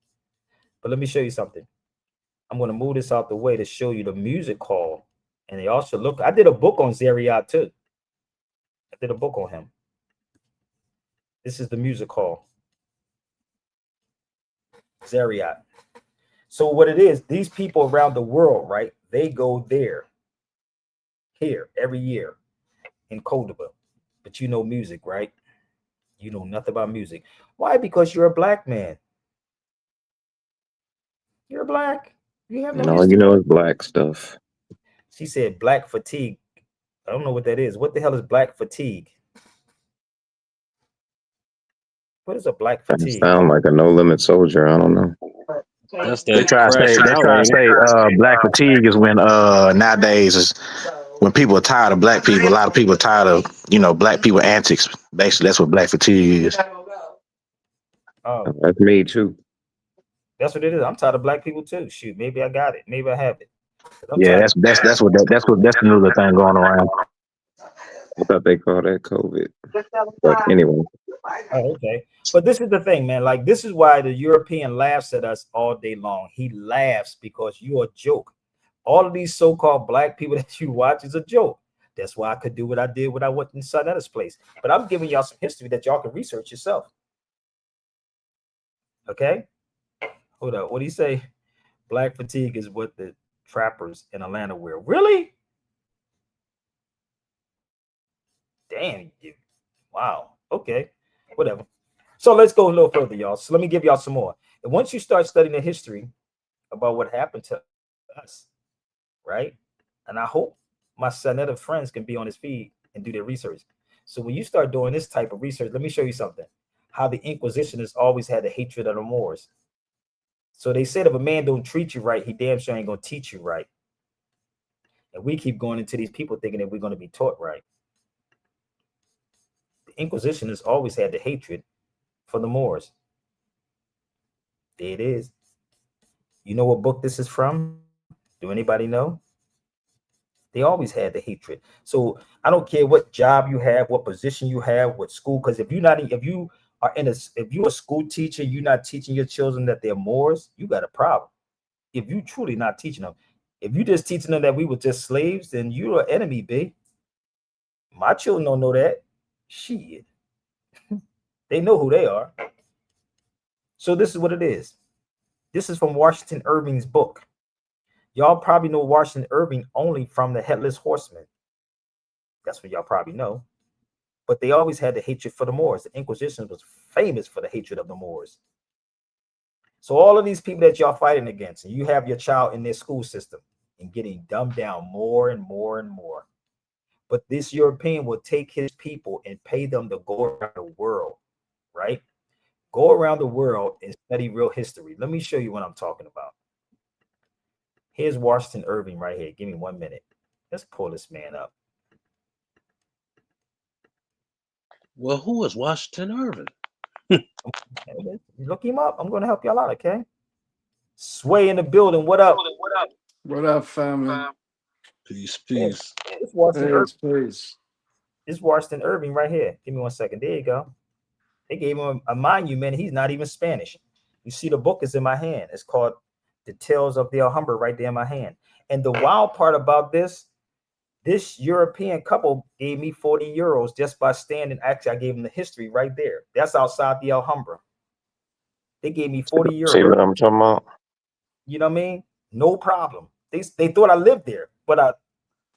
But let me show you something. I'm gonna move this out the way to show you the music hall. And they also look. I did a book on Zariat too. I did a book on him. This is the music hall. Zariat. So what it is, these people around the world, right? They go there, here every year in Cordoba. But you know music, right? You know nothing about music. Why? Because you're a black man. You're black. You have no And all you history. know is black stuff. She said black fatigue. I don't know what that is. What the hell is black fatigue? What is a black That fatigue? sound like a no limit soldier. I don't know. That's They that try to say crashing they out, try to ain't it? say black fatigue is when nowadays is when people are tired of black people. A lot of people are tired of black people antics. Basically, that's what black fatigue is. Oh, That's me too. that's what it is. I'm tired of black people too. Shoot, maybe I got it. Maybe I have it. 'Cause I'm Yeah, tired. that's the new little thing going around. I thought they called that COVID. But anyway, Oh, okay. But this is the thing, man. Like, this is why the European laughs at us all day long. He laughs because you're a joke. All of these so-called black people that you watch is a joke. That's why I could do what I did when I went in Soundiata's place. But I'm giving y'all some history that y'all can research yourself. Okay? Hold up. What do you say? Black fatigue is what the trappers in Atlanta wear. Really? Damn. Wow. Okay. Whatever. So let's go a little further, y'all. So let me give y'all some more. And once you start studying the history about what happened to us, right? And I hope my Sonetta friends can be on his feed and do their research. So when you start doing this type of research, let me show you something. How the Inquisitionists always had the hatred of the Moors. So they said if a man don't treat you right, he damn sure ain't gonna teach you right. And we keep going into these people thinking that we're gonna be taught right. The Inquisitionists always had the hatred for the Moors. There it is. You know what book this is from? Do anybody know? They always had the hatred. So I don't care what job you have, what position you have, what school. Because if you are in a, if you're a school teacher, you're not teaching your children that they're Moors, you got a problem. If you truly not teaching them, if you just teaching them that we were just slaves, then you're an enemy, B. My children don't know that. Shit, they know who they are. So this is what it is. This is from Washington Irving's book. Y'all probably know Washington Irving only from the Headless Horseman. That's what y'all probably know. But they always had the hatred for the Moors. The Inquisition was famous for the hatred of the Moors. So all of these people that y'all fighting against, and you have your child in their school system and getting dumbed down more and more and more. But this European will take his people and pay them to go around the world, right? Go around the world and study real history. Let me show you what I'm talking about. Here's Washington Irving right here. Give me 1 minute. Let's pull this man up. Well, who is Washington Irving? Look him up. I'm going to help y'all out, okay? Sway in the building. What up? What up, family? Peace, peace. It's Washington Irving. Peace. It's Washington Irving right here. Give me 1 second. There you go. They gave him a monument. He's not even Spanish. You see, the book is in my hand. It's called The Tales of the Alhambra right there in my hand. And the wild part about this European couple gave me 40 euros just by standing. Actually, I gave them the history right there. That's outside the Alhambra. They gave me 40 euros. See what I'm talking about? You know what I mean? No problem. They thought I lived there, but I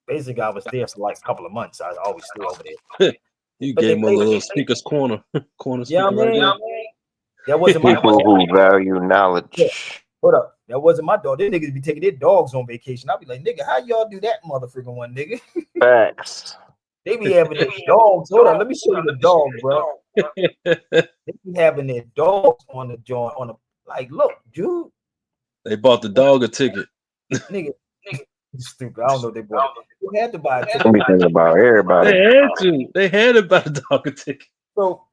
was there for like a couple of months. I always stay over there. You gave him a little speaker's corner speaker right there. That wasn't my People who value knowledge. Yeah. Hold up. That wasn't my dog. Them niggas be taking their dogs on vacation. I'll be like, nigga, how y'all do that motherfucking one, nigga? Facts. They be having their dogs. Hold on, let me show you the dog, bro. They be having their dogs on the joint like, look, dude. They bought the dog a ticket. Nigga, stupid. I don't know if they bought it. You had to buy a ticket. Let me think about everybody. They had to. They had to buy the dog a ticket. So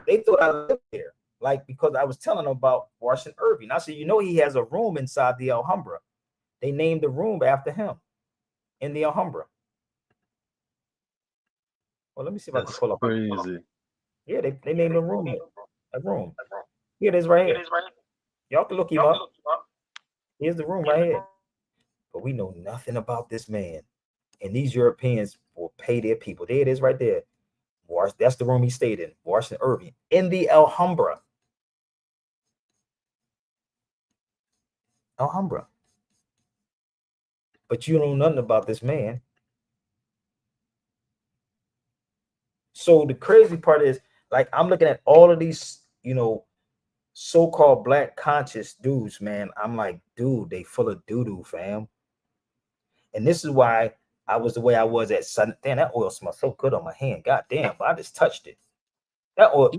they thought I lived there. Like, because I was telling them about Washington Irving. I said, you know, he has a room inside the Alhambra. They named the room after him in the Alhambra. Well, let me see if I can pull up. Crazy. Yeah, they named the room. A room. Here it is right here. Y'all can look him up. Here's the room right here. But we know nothing about this man. And these Europeans will pay their people. There it is right there. That's the room he stayed in. Washington Irving. In the Alhambra. Alhambra. But you know nothing about this man. So the crazy part is, like, I'm looking at all of these, you know, so-called black conscious dudes, man. I'm like, dude, they full of doo-doo, fam. And this is why I was the way I was at Sun. Damn, that oil smells so good on my hand. God damn, I just touched it. That oil.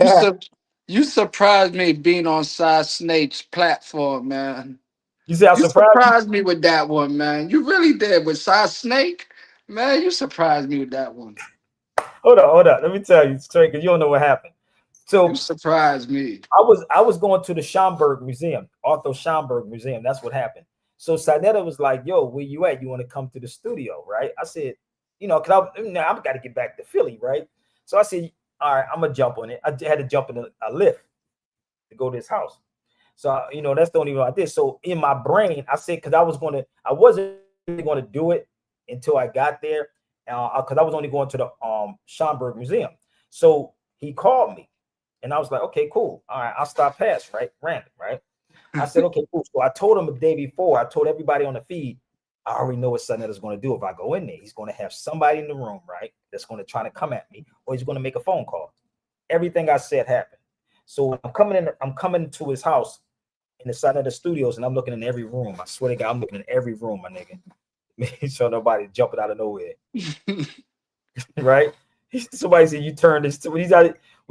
You surprised me being on Side Snake's platform, man. You see how surprised me with that one, man. You really did with Side Snake, man. You surprised me with that one. Hold on. Let me tell you straight, because you don't know what happened. So you surprised me. I was going to the Schomburg Museum, Arthur Schomburg Museum. That's what happened. So Soundiata was like, yo, where you at? You want to come to the studio, right? I said, you know, because I've got to get back to Philly, right? So I said, all right, I'm going to jump on it. I had to jump in a lift to go to his house. So, you know, that's the only reason I did. So in my brain, I said, because I wasn't really going to do it until I got there, because I was only going to the Schomburg Museum. So he called me, and I was like, okay, cool. All right, I'll stop past, right? Random, right? I said, okay, cool. So I told him the day before, I told everybody on the feed, I already know what Soundiata's going to do if I go in there. He's going to have somebody in the room, right, that's going to try to come at me, or he's going to make a phone call. Everything I said happened. So I'm coming to his house in the Soundiata studios, and I'm looking in every room. I swear to God, I'm looking in every room, my nigga. Make sure nobody jumping out of nowhere. Right? Somebody said you turned this. What do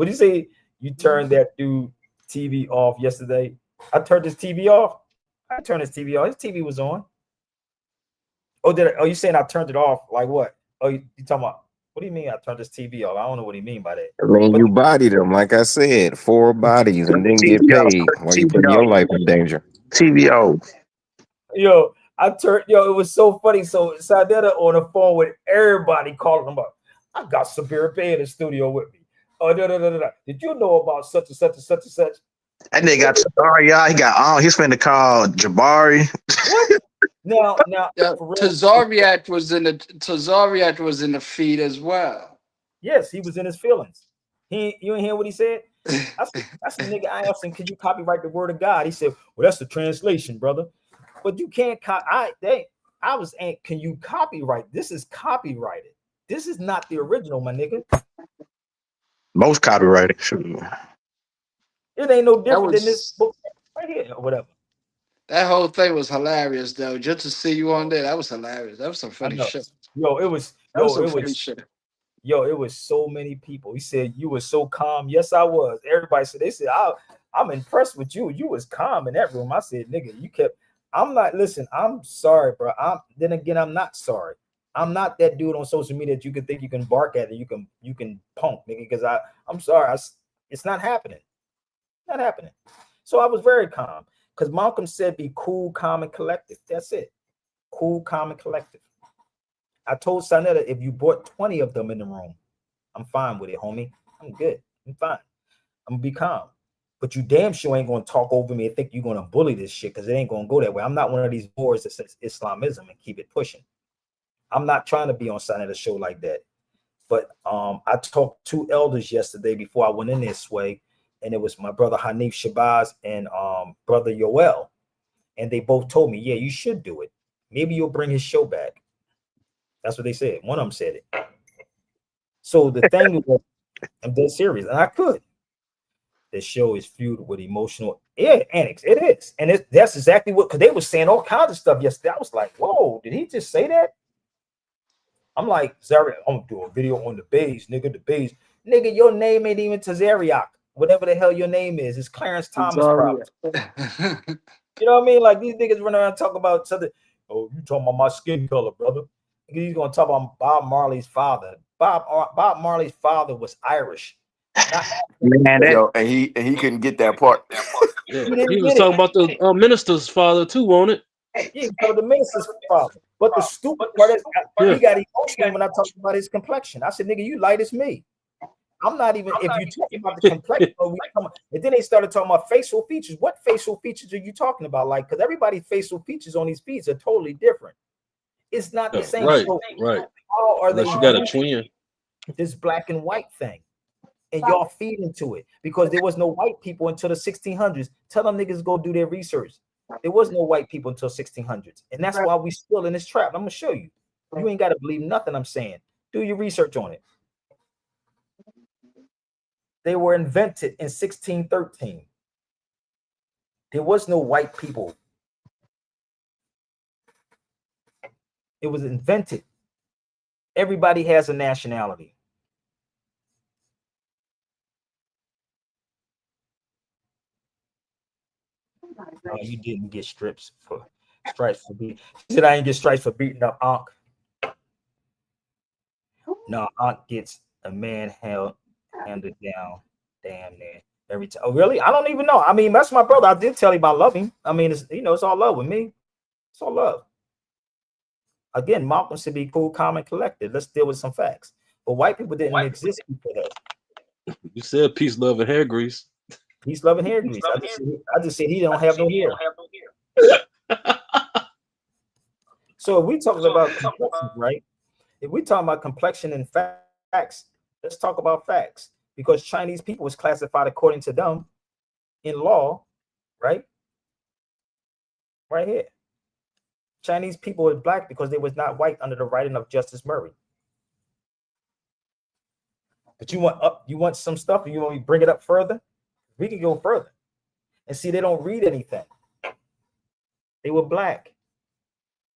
you say? You turned that dude TV off yesterday. I turned his TV off. I turned his TV off. His TV was on. Oh, you saying I turned it off? Like what? Oh, you talking about? What do you mean I turned his TV off? I don't know what he mean by that. I mean, you bodied them, like I said, 4 bodies, and didn't get paid while you put your life in danger. TVO. Yo, it was so funny. So Soundiata on the phone with everybody calling him up. I got Sabir Bay in the studio with me. Oh, no. Did you know about such and such and such and such? That nigga got Tazaria. He got he's finna call Jabari. What? Now, Tazariak was in the feed as well. Yes, he was in his feelings. You didn't hear what he said? I said, nigga, I asked him, could you copyright the word of God? He said, well, that's the translation, brother. But you can't. I was. Can you copyright? This is copyrighted. This is not the original, my nigga. Most copyrighted. Shoot. It ain't no That different than this was book right here or whatever. that whole thing was hilarious though. Just to see you on there, that was hilarious. That was some I funny know. shit. Yo, it was. That was Yo, some it funny was. shit. Yo, it was so many people. He said you were so calm. Yes, I was. Everybody said they said I'm impressed with you. You was calm in that room. I said, nigga, you kept. I'm not. Listen, I'm sorry, bro. Then again, I'm not sorry. I'm not that dude on social media that you can think you can bark at and you can punk, nigga. Because I'm sorry. It's not happening. Not happening. So I was very calm because Malcolm said be cool, calm, and collective. That's it. Cool, calm, and collective. I told Soundiata if you brought 20 of them in the room, I'm fine with it, homie. I'm good. I'm fine. I'm gonna be calm. But you damn sure ain't gonna talk over me and think you're gonna bully this shit because it ain't gonna go that way. I'm not one of these boys that says Islamism and keep it pushing. I'm not trying to be on Soundiata's show like that. But I talked to 2 elders yesterday before I went in this way, and it was my brother Hanif Shabazz and brother Yoel. And they both told me, yeah, you should do it. Maybe you'll bring his show back. That's what they said. One of them said it. So the thing was, I'm dead serious, and I could. The show is fueled with emotional annex. It is, and that's exactly what. Because they were saying all kinds of stuff yesterday. I was like, "Whoa, did he just say that?" I'm like, "Zari, I'm gonna do a video on the beige, nigga. The beige, nigga. Your name ain't even Tazariak. Whatever the hell your name is, it's Clarence Thomas, probably. You know what I mean? Like these niggas run around talking about something. Oh, you talking about my skin color, brother? He's gonna talk about Bob Marley's father. Bob Marley's father was Irish. Not Man, that Yo, and he couldn't get that part. Yeah, he he didn't was get it. talking about the minister's father too, won't it? Yeah, for the minister's father. But the stupid part is he Yeah. got emotional when I talked about his complexion. I said, nigga, you light as me. I'm not even if you talking about the complexion, and then they started talking about facial features. What facial features are you talking about? Like, because everybody's facial features on these feeds are totally different. It's not the same. Right, So right. how are they Unless you got a using twin. this black and white thing? And y'all feed into it because there was no white people until the 1600s. Tell them niggas go do their research. There was no white people until 1600s, and that's why we still in this trap. I'm gonna show you. You ain't got to believe nothing I'm saying. Do your research on it. They were invented in 1613. There was no white people. It was invented. Everybody has a nationality. Oh, you didn't get stripes for stripes for beating. She said I didn't get stripes for beating up Ankh. No, Ankh gets a man handed down damn near every time. Oh, really? I don't even know. I mean, that's my brother. I did tell him I love him. I mean, it's it's all love with me. It's all love. Again, Malcolm should be cool, calm, and collected. Let's deal with some facts. But white people didn't exist before that. You said peace, love, and hair grease. Peace, love, and hair grease. I just said he don't have no hair. So if we talking about complexion, right? If we talking about complexion and facts, let's talk about facts. Because Chinese people was classified according to them in law, right? Right here. Chinese people were black because they was not white under the writing of Justice Murray. But you want some stuff, you want me to bring it up further? We can go further. And see, they don't read anything. They were black.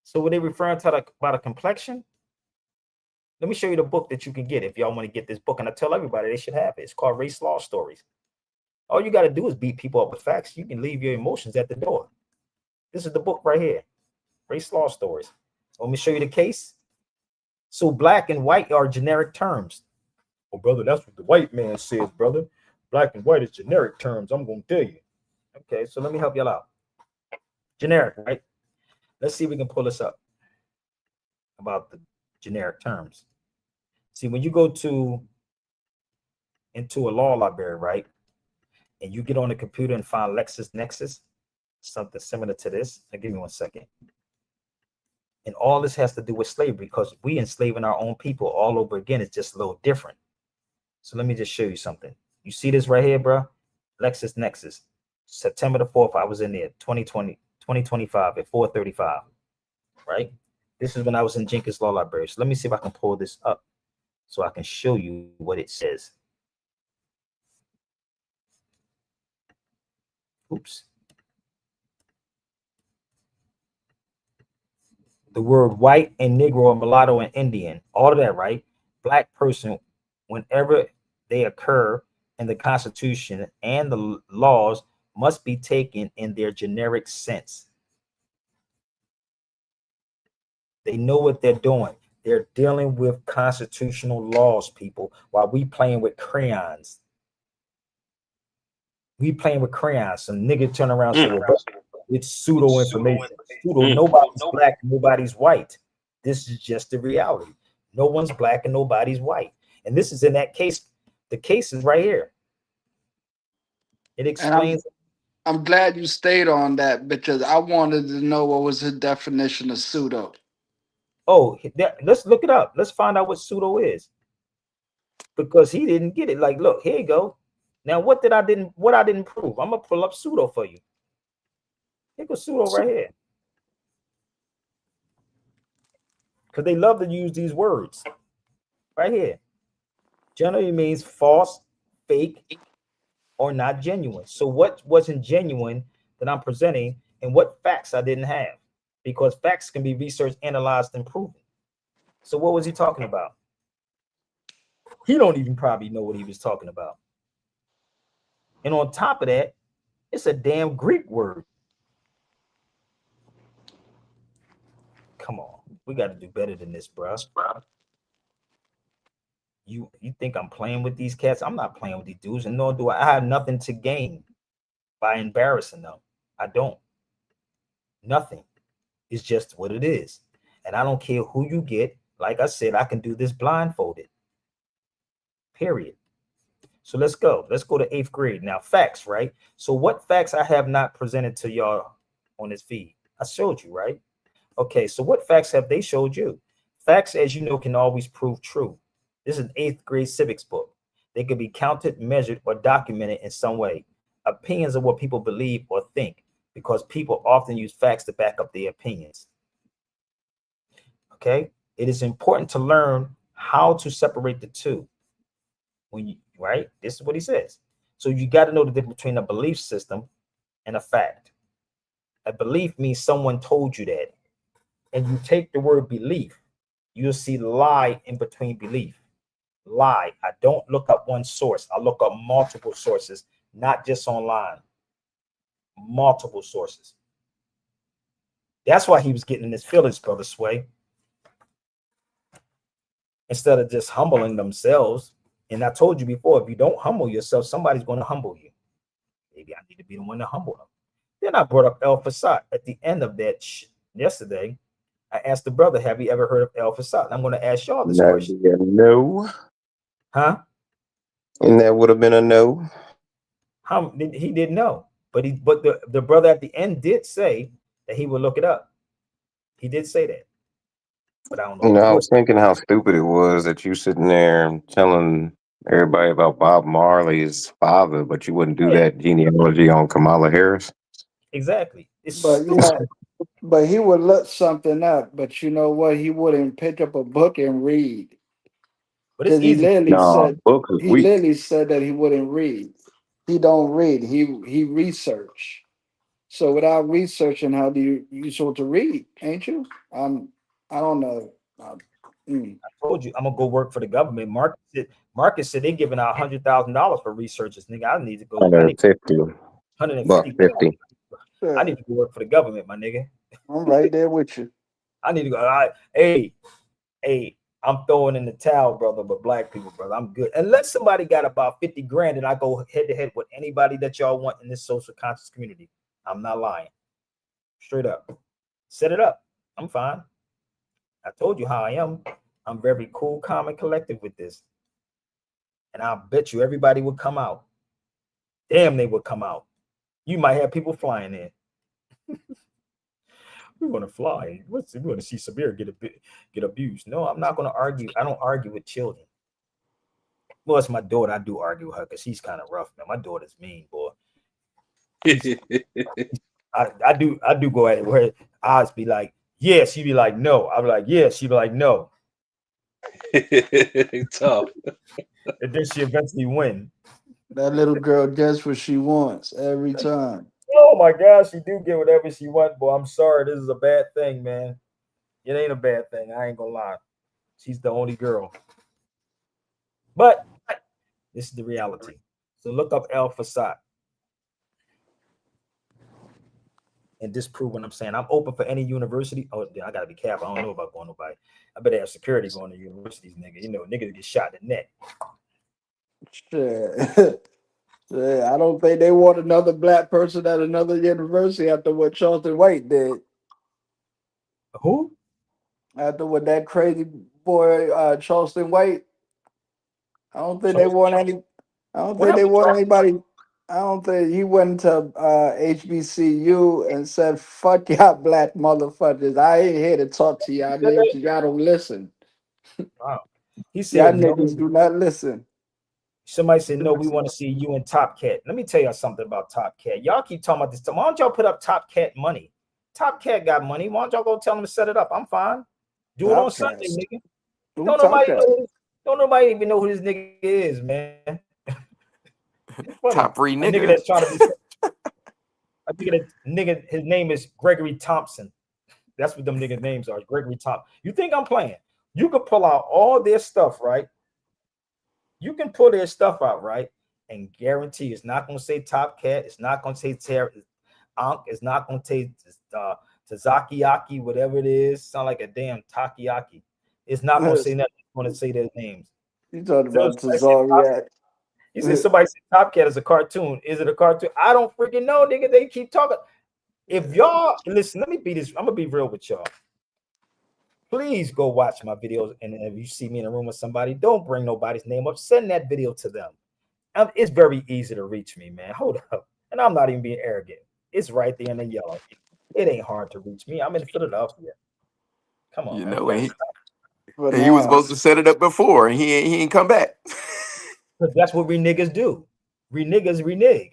So were they referring to about a complexion? Let me show you the book that you can get if y'all want to get this book. And I tell everybody they should have it. It's called Race Law Stories. All you got to do is beat people up with facts. You can leave your emotions at the door. This is the book right here. Race Law Stories. Let me show you the case. So black and white are generic terms. Oh, brother, that's what the white man says, brother. Black and white is generic terms. I'm going to tell you. Okay, so let me help y'all out. Generic, right? Let's see if we can pull this up about the generic terms. See, when you go into a law library, right, and you get on the computer and find LexisNexis, something similar to this. Now, give me 1 second. And all this has to do with slavery because we enslaving our own people all over again. It's just a little different. So let me just show you something. You see this right here, bro? LexisNexis. September the 4th, I was in there, 2020, 2025 at 4:35. Right? This is when I was in Jenkins Law Library. So let me see if I can pull this up so I can show you what it says. Oops. The word white and Negro and mulatto and Indian, all of that, right? Black person, whenever they occur in the Constitution and the laws, must be taken in their generic sense. They know what they're doing. They're dealing with constitutional laws, people, while we playing with crayons. We playing with crayons. Some nigga turn around and say, well, it's pseudo information. Pseudo, nobody's black, nobody's white. This is just the reality. No one's black and nobody's white. And this is in that case. The case is right here. It And explains. I'm glad you stayed on that because I wanted to know what was the definition of pseudo. Oh, let's look it up. Let's find out what pseudo is. Because he didn't get it. Like, look, here you go. Now, what I didn't prove? I'm gonna pull up pseudo for you. Here goes pseudo right here. Because they love to use these words. Right here. Generally means false, fake, or not genuine. So what wasn't genuine that I'm presenting, and what facts I didn't have? Because facts can be researched, analyzed, and proven. So what was he talking about? He don't even probably know what he was talking about. And on top of that, it's a damn Greek word. Come on, we got to do better than this, bro. You think I'm playing with these cats? I'm not playing with these dudes, and nor do I. I have nothing to gain by embarrassing them. I don't. Nothing. It's just what it is. And I don't care who you get. Like I said, I can do this blindfolded. Period. So let's go. Let's go to 8th grade. Now, facts, right? So what facts I have not presented to y'all on this feed? I showed you, right? Okay, so what facts have they showed you? Facts, as you know, can always prove true. This is an 8th grade civics book. They can be counted, measured, or documented in some way. Opinions are what people believe or think, because people often use facts to back up their opinions. Okay, it is important to learn how to separate the two. When you, right, this is what he says. So you got to know the difference between a belief system and a fact. A belief means someone told you that, and you take the word belief, you'll see lie in between belief. Lie. I don't look up one source. I look up multiple sources, not just online. Multiple sources. That's why he was getting in his feelings, brother Sway. Instead of just humbling themselves. And I told you before, if you don't humble yourself, somebody's going to humble you. Maybe I need to be the one to humble them. Then I brought up El Fasad. At the end of that yesterday, I asked the brother, have you ever heard of El Fasad? I'm going to ask y'all this question. No. Huh? And that would have been a no. He didn't know. But the brother at the end did say that he would look it up. He did say that. But I don't know. You know, I was thinking how stupid it was that you sitting there telling everybody about Bob Marley's father, but you wouldn't do that genealogy on Kamala Harris. Exactly. It's But stupid. yeah, but he would look something up. But you know what? He wouldn't pick up a book and read But it's because he easy. literally No, said book is he weak. literally said that he wouldn't read. He don't read. He research. So without researching, how do you supposed to read? Ain't you? I don't know. I told you I'm gonna go work for the government. Marcus said they're giving out $100,000 for researchers. Nigga, I need to go. I need 150. Buck 150. 50. I need to go work for the government, my nigga. I'm right there with you. I need to go. Hey, I'm throwing in the towel, brother. But black people, brother, I'm good. Unless somebody got about 50 grand and I go head to head with anybody that y'all want in this social conscious community, I'm not lying. Straight up, set it up. I'm fine. I told you how I am. I'm very cool, calm, and collective with this. And I bet you everybody would come out. Damn, they would come out. You might have people flying in. We want to fly. We want to see Sabir get abused. No, I'm not going to argue. I don't argue with children. Well, it's my daughter. I do argue with her because she's kind of rough, man. My daughter's mean, boy. I do go at it where I'd be like, yeah, she'd be like, no. I'd be like, yeah, she'd be like, no. Tough. And then she eventually win. That little girl gets what she wants every time. Oh my gosh, she do get whatever she wants, boy. I'm sorry, this is a bad thing, man. It ain't a bad thing. I ain't gonna lie. She's the only girl. But this is the reality. So look up El Fasad and disprove what I'm saying. I'm open for any university. Oh, yeah, I gotta be careful. I don't know about going nobody. I better have security going to universities, nigga. You know, niggas get shot in the neck. Shit. Yeah, I don't think they want another black person at another university after what Charleston White did. Who? After what that crazy boy Charleston White. I don't think they Charles- want any. I don't What think they happened to want Charles? anybody. I don't think he went to HBCU and said, "Fuck y'all black motherfuckers. I ain't here to talk to y'all niggas. Y'all don't listen. Wow. He Y'all said no. niggas do not listen." Somebody said no. We want to see you and Top Cat. Let me tell y'all something about Top Cat. Y'all keep talking about this. Why don't y'all put up Top Cat money? Top Cat got money. Why don't y'all go tell him to set it up? I'm fine. Do it on Top Sunday, cats. nigga. Who Don't top nobody cat? know. Don't nobody even know who this nigga is, man. It's funny. Top free A nigga nigga. that's trying to be. I think that nigga. His name is Gregory Thompson. That's what them niggas' names are. Gregory Thompson. You think I'm playing? You can pull out all their stuff, right? You can pull their stuff out, right? And guarantee it's not going to say Top Cat. It's not going to say Ankh. It's not going to say Tazakiaki, whatever it is. Sound like a damn Takiaki. It's not going to say nothing. It's going to say their names. You talking So about Tazariak? you said somebody said Top Cat is a cartoon. Is it a cartoon? I don't freaking know, nigga. They keep talking. If y'all listen, let me be this. I'm gonna be real with y'all. Please go watch my videos, and if you see me in a room with somebody, don't bring nobody's name up. Send that video to them. It's very easy to reach me, man. Hold up, and I'm not even being arrogant. It's right there in the yellow. It ain't hard to reach me. I'm in Philadelphia. Come on, You man. We know, got For and he was now, supposed to set it up before, and he ain't come back. that's what we niggas do. We niggas renege.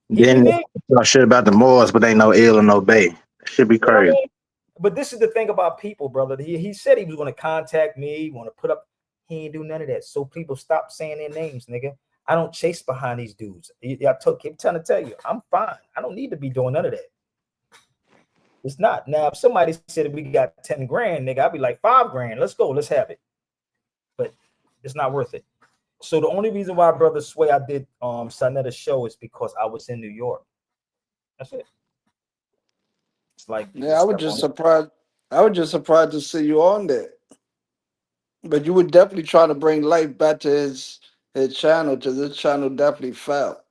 He Then reneged. you know shit about the Moors, but ain't no ill or no bay. Should be You know what I crazy. mean? But this is the thing about people, brother. He said he was going to contact me, want to put up. He ain't do none of that. So people stop saying their names, nigga. I don't chase behind these dudes. Keep trying to tell you, I'm fine. I don't need to be doing none of that. It's not. Now, if somebody said we got 10 grand, nigga, I'd be like 5 grand. Let's go. Let's have it. But it's not worth it. So the only reason why brother Sway I did Soundiata show is because I was in New York. That's it. It's like you yeah, I just was step just on. surprised. I was just surprised to see you on there. But you would definitely try to bring life back to his channel, because his channel definitely fell.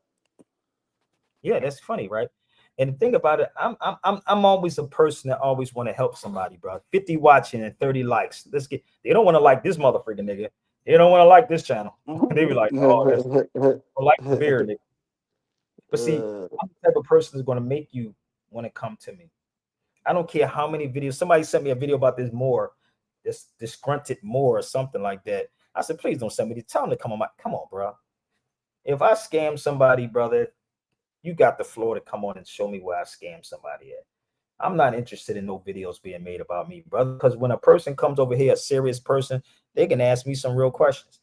Yeah, that's funny, right? And the thing about it, I'm always a person that always want to help somebody, bro. 50 watching and 30 likes. Let's get. They don't want to like this motherfucker, nigga. They don't want to like this channel. They be like, oh, this I like the beard, nigga. But see, I'm the type of person that's going to make you want to come to me. I don't care how many videos. Somebody sent me a video about this Moor, this disgruntled Moor or something like that. I said, please don't send me. Tell them to come on. Come on, bro. If I scam somebody, brother, you got the floor to come on and show me where I scammed somebody at. I'm not interested in no videos being made about me, brother. Because when a person comes over here, a serious person, they can ask me some real questions.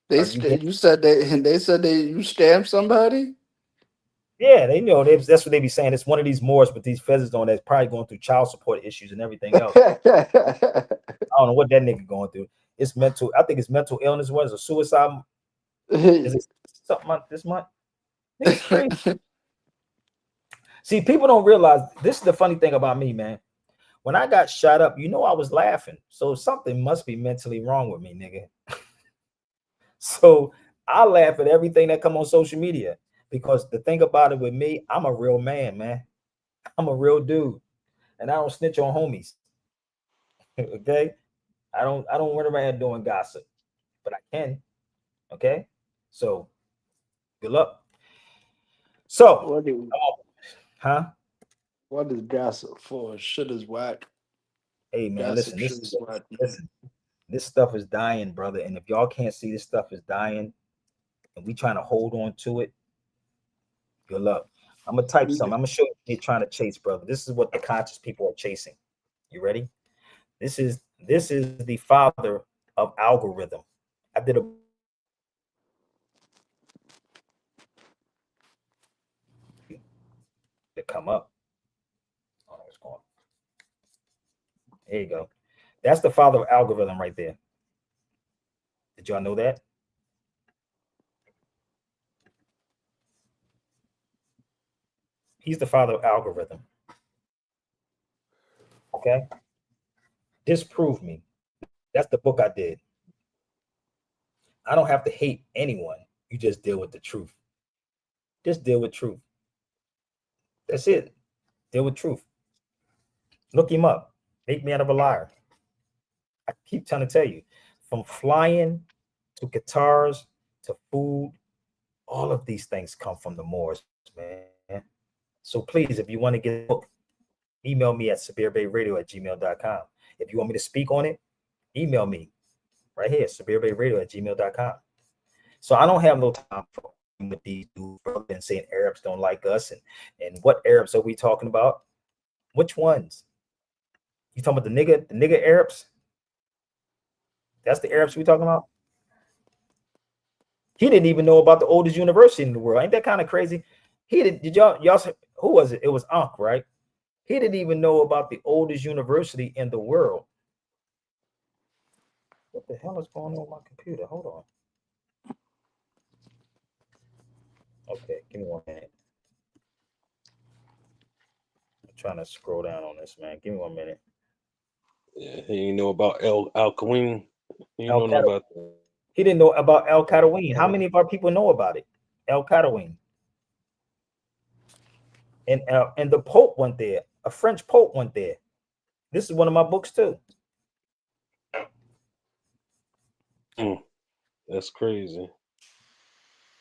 Are you here? You said they said you stamped somebody. Yeah, they know that's what they be saying. It's one of these Moors with these feathers on that's probably going through child support issues and everything else. I don't know what that nigga going through. It's mental. I think it's mental illness. What is it? Suicide? Is it something like this month? Niggas crazy. See, people don't realize this is the funny thing about me, man. When I got shot up, you know I was laughing. So something must be mentally wrong with me, nigga. So I laugh at everything that come on social media because the thing about it with me, I'm a real man. I'm a real dude, and I don't snitch on homies. Okay, I don't run around doing gossip, but I can. Okay, so good luck. So, what is huh? what is gossip for? Shit is whack. Hey man, Gossip listen, shit is whack. this stuff is dying, brother. And if y'all can't see this stuff is dying, and we trying to hold on to it, good luck. I'm gonna type something. I'm gonna show you what they're trying to chase, brother. This is what the conscious people are chasing. You ready? This is the father of algorithm. I did a to come up. Oh, it's going. There you go. That's the father of algorithm right there. Did y'all know that? He's the father of algorithm. Okay. Disprove me. That's the book I did. I don't have to hate anyone. You just deal with the truth. Just deal with truth. That's it. Deal with truth. Look him up. Make me out of a liar. I keep trying to tell you, from flying to guitars to food, all of these things come from the Moors, man. So please, if you want to get a book, email me at sabirbayradio@gmail.com. If you want me to speak on it, email me right here, sabirbayradio@gmail.com. So I don't have no time for with these dudes and saying Arabs don't like us, and what Arabs are we talking about? Which ones? You talking about the nigger Arabs? That's the Arabs we talking about? He didn't even know about the oldest university in the world. Ain't that kind of crazy? He did y'all who was it? It was Ankh, right? He didn't even know about the oldest university in the world. What the hell is going on with my computer? Hold on. Okay, give me 1 minute. I'm trying to scroll down on this, man. Give me 1 minute. Yeah, he didn't know about Al Queen. He didn't Al know Qaeda. about He didn't know about Al Qadaween. How many of our people know about it? Al Qadaween. And the Pope went there. A French Pope went there. This is one of my books too. That's crazy.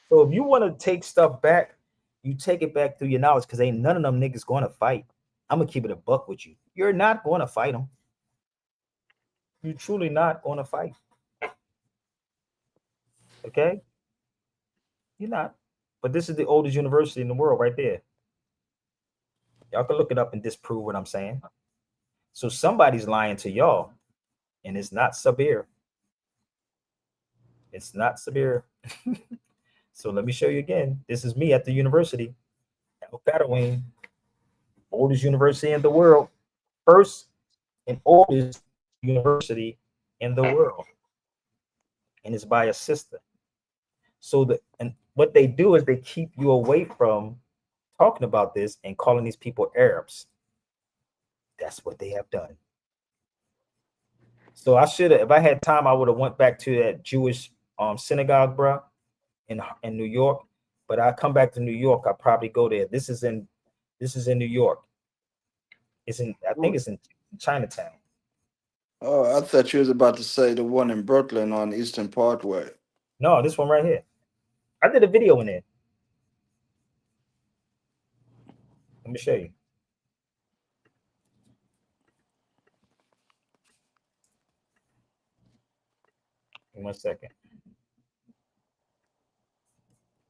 So if you want to take stuff back, you take it back through your knowledge, because ain't none of them niggas going to fight. I'm gonna keep it a buck with you. You're not going to fight them. You're truly not going to fight. Okay, you're not. But this is the oldest university in the world, right there. Y'all can look it up and disprove what I'm saying. So somebody's lying to y'all, and it's not Sabir. It's not Sabir. So let me show you again. This is me at the university, Al Qadaween, oldest university in the world, first and oldest university in the world, and it's by a sister. So and what they do is they keep you away from talking about this and calling these people Arabs. That's what they have done. So I should have, if I had time, I would have went back to that Jewish synagogue, bro, in New York. But I come back to New York, I probably go there. This is in New York. It's in, I think it's in Chinatown. Oh, I thought you was about to say the one in Brooklyn on Eastern Parkway. No, this one right here. I did a video in there. Let me show you. In 1 second.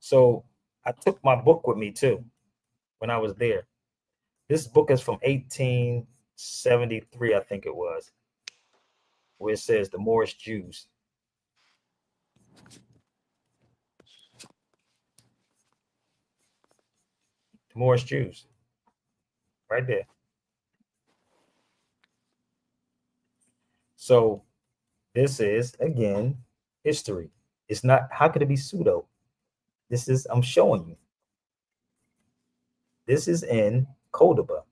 So I took my book with me too when I was there. This book is from 1873, I think it was, where it says the Moorish Jews. The Moorish Jews. Right there. So this is, again, history. It's not, how could it be pseudo? This is, I'm showing you. This is in Cordoba,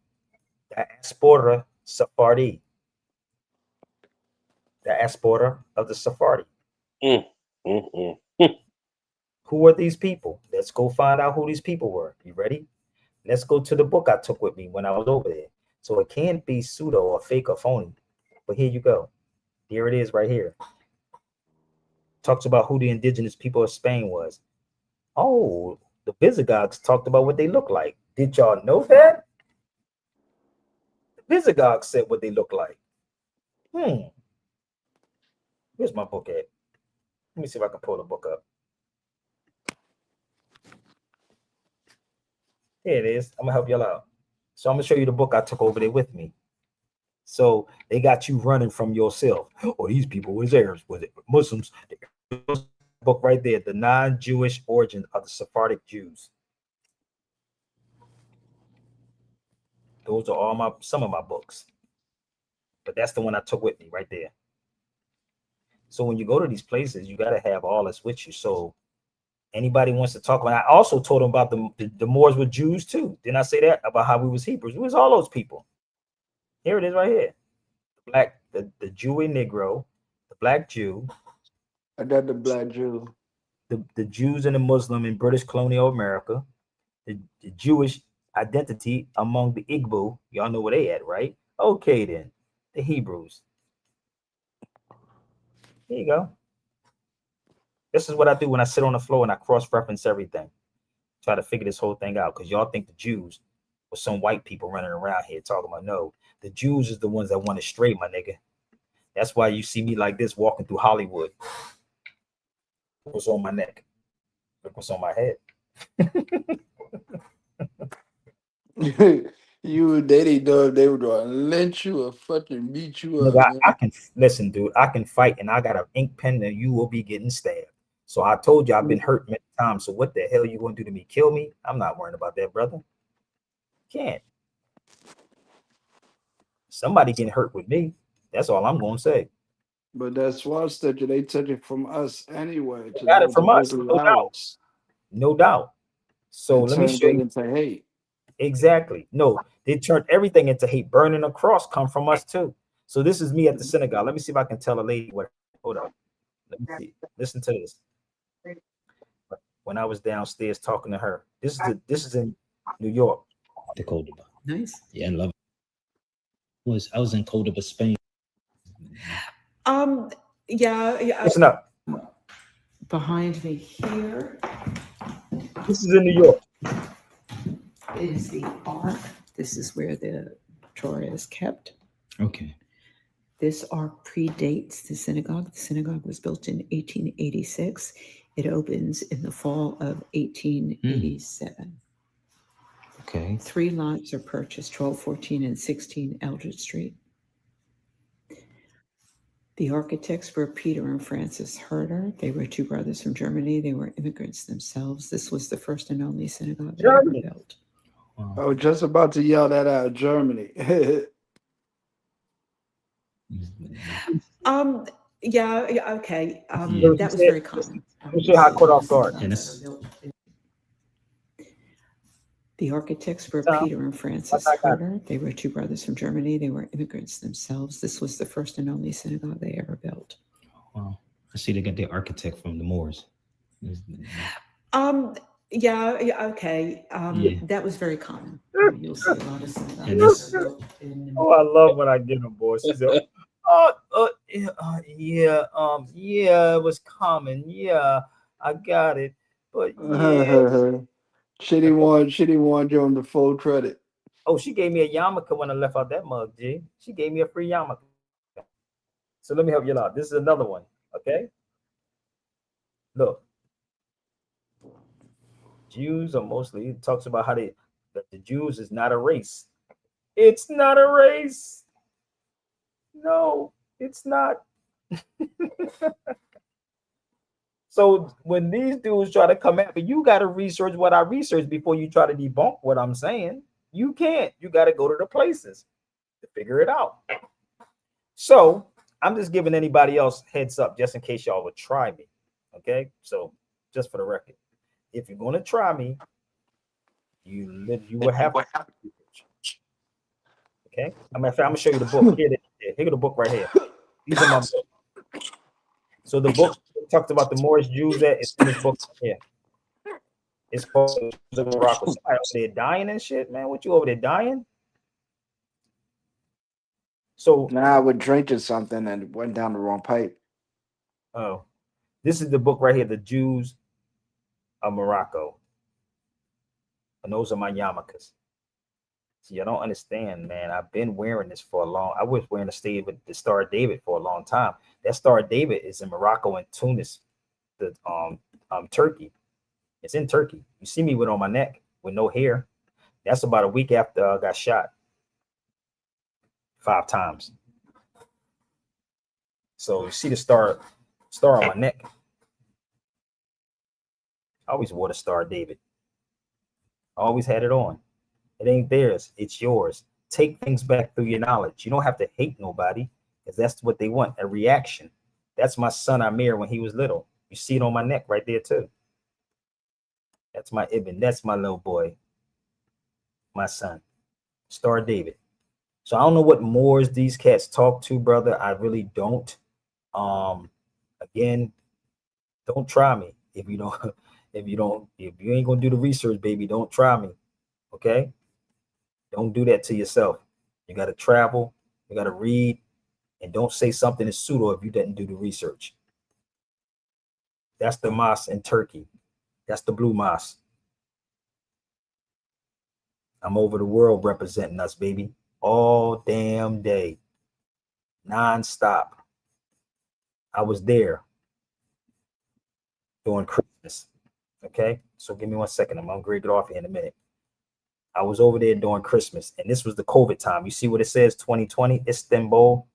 Diaspora Sephardi. Diaspora of the Sephardi. Mm, mm, mm. Who are these people? Let's go find out who these people were. You ready? Let's go to the book I took with me when I was over there. So it can't be pseudo or fake or phony. But here you go. Here it is right here. Talks about who the indigenous people of Spain was. Oh, the Visigoths talked about what they look like. Did y'all know that? The Visigoths said what they look like. Where's my book at? Let me see if I can pull the book up. Here it is. I'm gonna help y'all out. So I'm gonna show you the book I took over there with me. So they got you running from yourself. Oh, these people was Arabs, was it Muslims? Book right there, the non-Jewish origin of the Sephardic Jews. Those are all some of my books, but that's the one I took with me right there. So when you go to these places, you got to have all this with you. So anybody wants to talk about, I also told them about the Moors were Jews too. Didn't I say that about how we was Hebrews? We was all those people. Here it is right here. The black, the Jewy Negro, the black Jew. I got the black Jew. The Jews and the Muslim in British colonial America, the Jewish identity among the Igbo. Y'all know where they at, right? Okay, then. The Hebrews. Here you go. This is what I do when I sit on the floor and I cross-reference everything. Try to figure this whole thing out, because y'all think the Jews were some white people running around here talking about, no, the Jews is the ones that want it straight, my nigga. That's why you see me like this walking through Hollywood. What's on my neck? Look what's on my head. You, they didn't know if they were going to lynch you or fucking beat you up. Nigga, I can listen, dude. I can fight, and I got an ink pen, and you will be getting stabbed. So I told you I've been hurt many times. So what the hell you going to do to me? Kill me? I'm not worrying about that, brother. Can't. Somebody getting hurt with me. That's all I'm going to say. But that swat stitcher, they took it from us anyway. They got it from us, no doubt. No doubt. So let me show you. Into hate. Exactly. No, they turned everything into hate. Burning a cross come from us too. So this is me at the synagogue. Let me see if I can tell a lady what. Hold up. Let me see. Listen to this. When I was downstairs talking to her, this is in New York. The Cordoba. Nice. Yeah, I love it. I was in Cordoba, Spain. Yeah. Listen up. Behind me here This is in New York. is the Ark. This is where the Torah is kept. Okay. This Ark predates the synagogue. The synagogue was built in 1886. It opens in the fall of 1887. Okay. 3 lots are purchased, 12, 14, and 16 Eldred Street. The architects were Peter and Francis Herder. They were 2 brothers from Germany. They were immigrants themselves. This was the first and only synagogue they ever built. Wow. I was just about to yell that out, Germany. Yeah, okay. That was very common. Let me how I caught off guard. The architects were Peter and Francis Herder. They were 2 brothers from Germany. They were immigrants themselves. This was the first and only synagogue they ever built. Wow. I see they got their architect from the Moors. Yeah, okay. That was very common. You'll see a lot of synagogues built in. Oh, I love when I get them, boys. She said, yeah, it was common. Yeah, I got it. But yeah. She didn't want you on the full credit. Oh, she gave me a yarmulke when I left out that mug, G. She gave me a free yarmulke. So let me help you out. This is another one, okay? Look. Jews are mostly, it talks about how that the Jews is not a race. It's not a race. No, it's not. So when these dudes try to come at me, you got to research what I researched before you try to debunk what I'm saying. You can't. You got to go to the places to figure it out. So I'm just giving anybody else heads up just in case y'all would try me. Okay. So just for the record, if you're going to try me, you will have to. Okay. I'm going to show you the book. Here the book right here. These are my books. So the book talked about the Moorish Jews that is in this book here. It's called Morocco. Somebody over there dying and shit, man. What you over there dying? So now I was drinking something and went down the wrong pipe. Oh, this is the book right here, The Jews of Morocco. And those are my yarmulkes. See, I don't understand, man. I've been wearing this for a long. I was wearing the Star of David for a long time. That Star of David is in Morocco and Tunis, Turkey. It's in Turkey. You see me with on my neck with no hair. That's about a week after I got shot 5 times. So you see the star on my neck. I always wore the Star of David. I always had it on. It ain't theirs, it's yours. Take things back through your knowledge. You don't have to hate nobody, because that's what they want, a reaction. That's my son Amir when he was little. You see it on my neck right there too. That's my Ibn. That's my little boy, my son, Star David. So I don't know what Moors these cats talk to, brother. I really don't. Again, don't try me if you don't. If you ain't gonna do the research, baby, don't try me. Okay? Don't do that to yourself. You got to travel. You got to read, and don't say something is pseudo if you didn't do the research. That's the mosque in Turkey. That's the blue mosque. I'm over the world representing us, baby, all damn day, non-stop. I was there during Christmas. Okay, so give me 1 second. I'm gonna get off here in a minute. I was over there during Christmas, and this was the COVID time. You see what it says, 2020, Istanbul.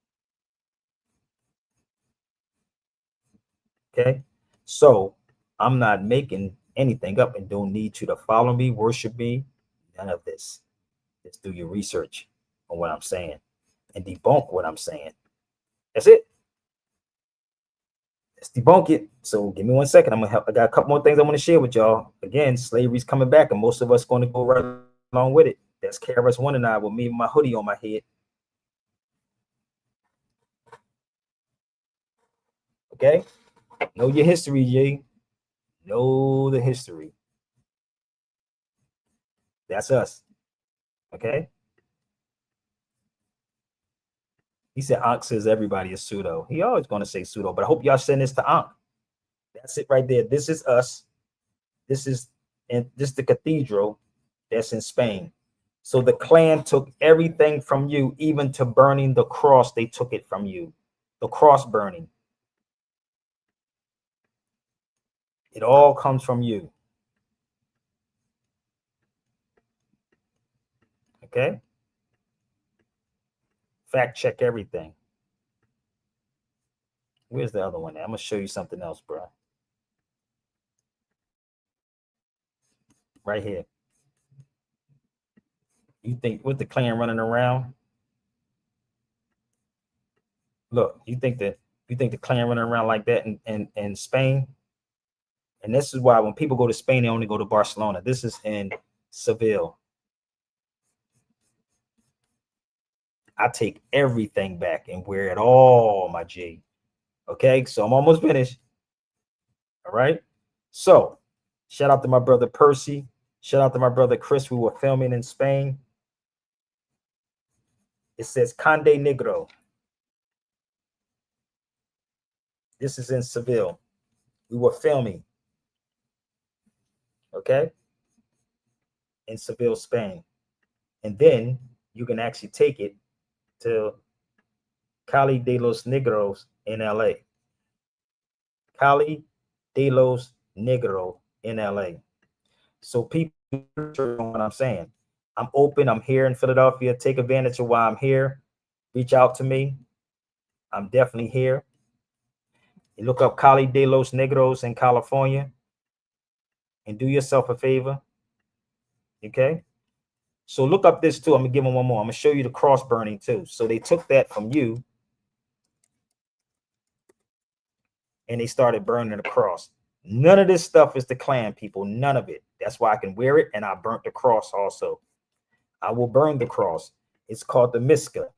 Okay, so I'm not making anything up and don't need you to follow me, worship me, none of this. Just do your research on what I'm saying and debunk what I'm saying. That's it. Let's debunk it. So give me 1 second. I got a couple more things I want to share with y'all. Again, slavery's coming back, and most of us going to go right along with it. That's KRS-One and I with me and my hoodie on my head. Okay? Know your history, Jay. Know the history. That's us. Okay? He said Ankh says everybody is pseudo. He always going to say pseudo, but I hope y'all send this to Ankh. That's it right there. This is us. This is the cathedral that's in Spain. So the clan took everything from you, even to burning the cross. They took it from you. The cross burning. It all comes from you. Okay? Fact check everything. Where's the other one? I'm going to show you something else, bro. Right here. You think with the clan running around? Look, you think the clan running around like that in Spain? And this is why when people go to Spain, they only go to Barcelona. This is in Seville. I take everything back and wear it all, my G. Okay, so I'm almost finished. All right. So shout out to my brother Percy. Shout out to my brother Chris. We were filming in Spain. It says Conde Negro. This is in Seville. We were filming. Okay. In Seville, Spain. And then you can actually take it to Cali de los Negros in LA. Cali de los Negros in LA. So people know what I'm saying. I'm open. I'm here in Philadelphia. Take advantage of why I'm here. Reach out to me. I'm definitely here. You look up Cali de los Negros in California and do yourself a favor. Okay. So look up this too. I'm gonna give them one more. I'm gonna show you the cross burning too. So they took that from you and they started burning the cross. None of this stuff is the clan, people. None of it. That's why I can wear it, and I burnt the cross also. I will burn the cross. It's called the Miska.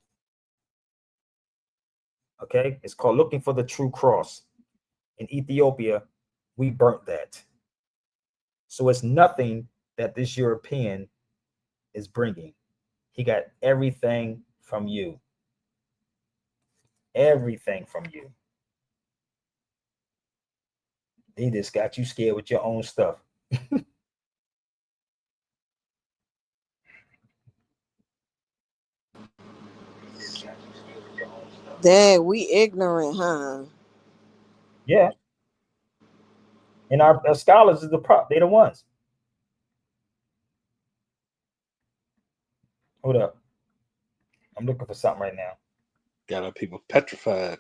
Okay, it's called Looking for the True Cross. In Ethiopia, we burnt that. So it's nothing that this European is bringing. He got everything from you. Everything from you. They just got you scared with your own stuff. Dang, we ignorant, huh? Yeah. And our scholars is they're the ones. Hold up. I'm looking for something right now. Got our people petrified.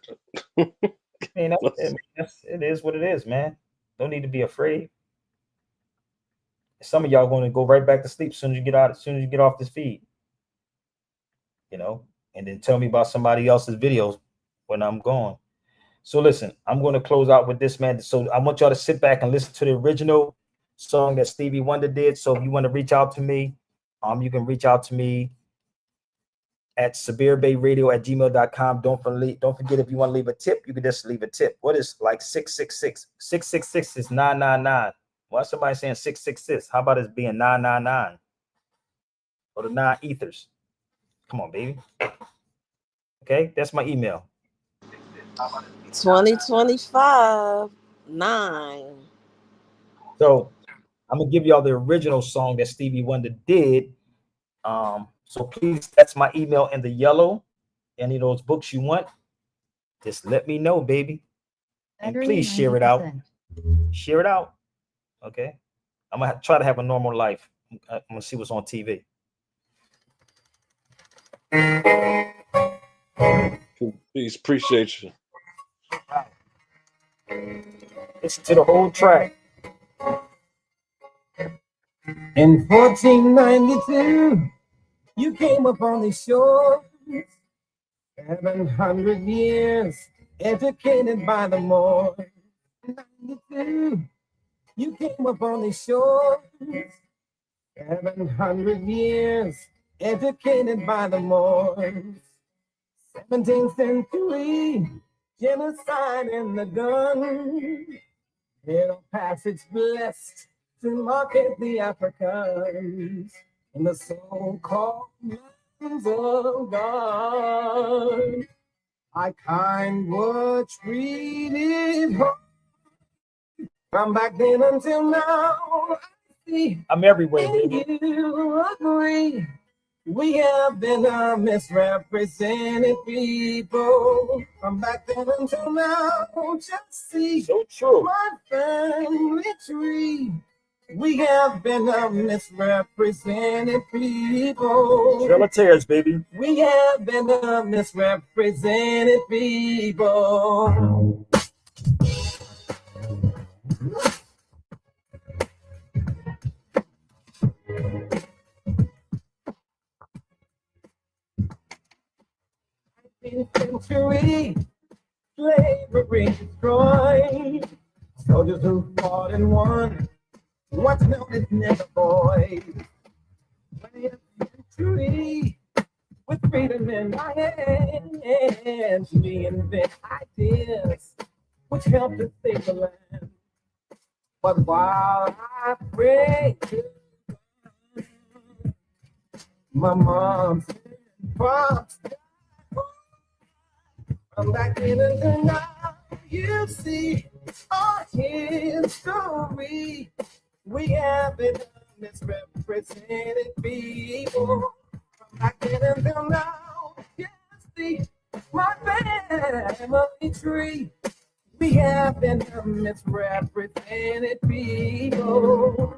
I mean, it is what it is, man. Don't need to be afraid. Some of y'all going to go right back to sleep as soon as you get out, as soon as you get off this feed. You know, and then tell me about somebody else's videos when I'm gone. So listen, I'm going to close out with this, man. So I want y'all to sit back and listen to the original song that Stevie Wonder did. So if you want to reach out to me, you can reach out to me at sabirbayradio@gmail.com. Don't forget, if you want to leave a tip, you can just leave a tip. What is like 666? 666 is 999. Why is somebody saying 666? How about it being 999? Or the 9 ethers? Come on, baby. Okay, that's my email. 2025 9. So I'm gonna give y'all the original song that Stevie Wonder did. So please, that's my email in the yellow. Any of those books you want, just let me know, baby. And please share it out. Share it out. Okay. I'm gonna try to have a normal life. I'm gonna see what's on TV. Please, appreciate you. Listen to the whole track. In 1492, you came upon these shores, 700 years educated by the Moors. 92, you came upon these shores, 700 years educated by the Moors. 17th century, genocide in the gun. Middle passage blessed to market the Africans in the so-called lands of God. Our kind were treated hard. From back then until now, I see I'm everywhere, baby. you agree. We have been a misrepresented people. From back then until now, just see so true. My family tree. We have been a misrepresented people. Trail of Tears, baby. We have been a misrepresented people. Century, slavery destroyed. Soldiers who fought and won, what's known as nigger boys. 20th century, with freedom in my hands, we invent ideas which help to save the land. But while I pray, my mom's props. From back then until now, you see our history. We have been misrepresented people. From back then until now, you see my family tree. We have been misrepresented people.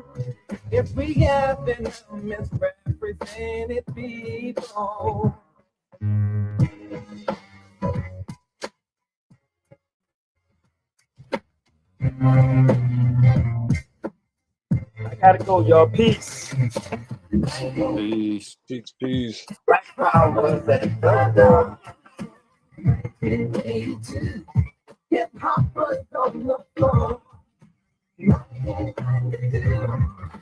If we have been misrepresented people. I gotta go, y'all. Peace. Peace. Peace. Peace. Black power that brother. 1982. Hip hop was on the floor. 1992.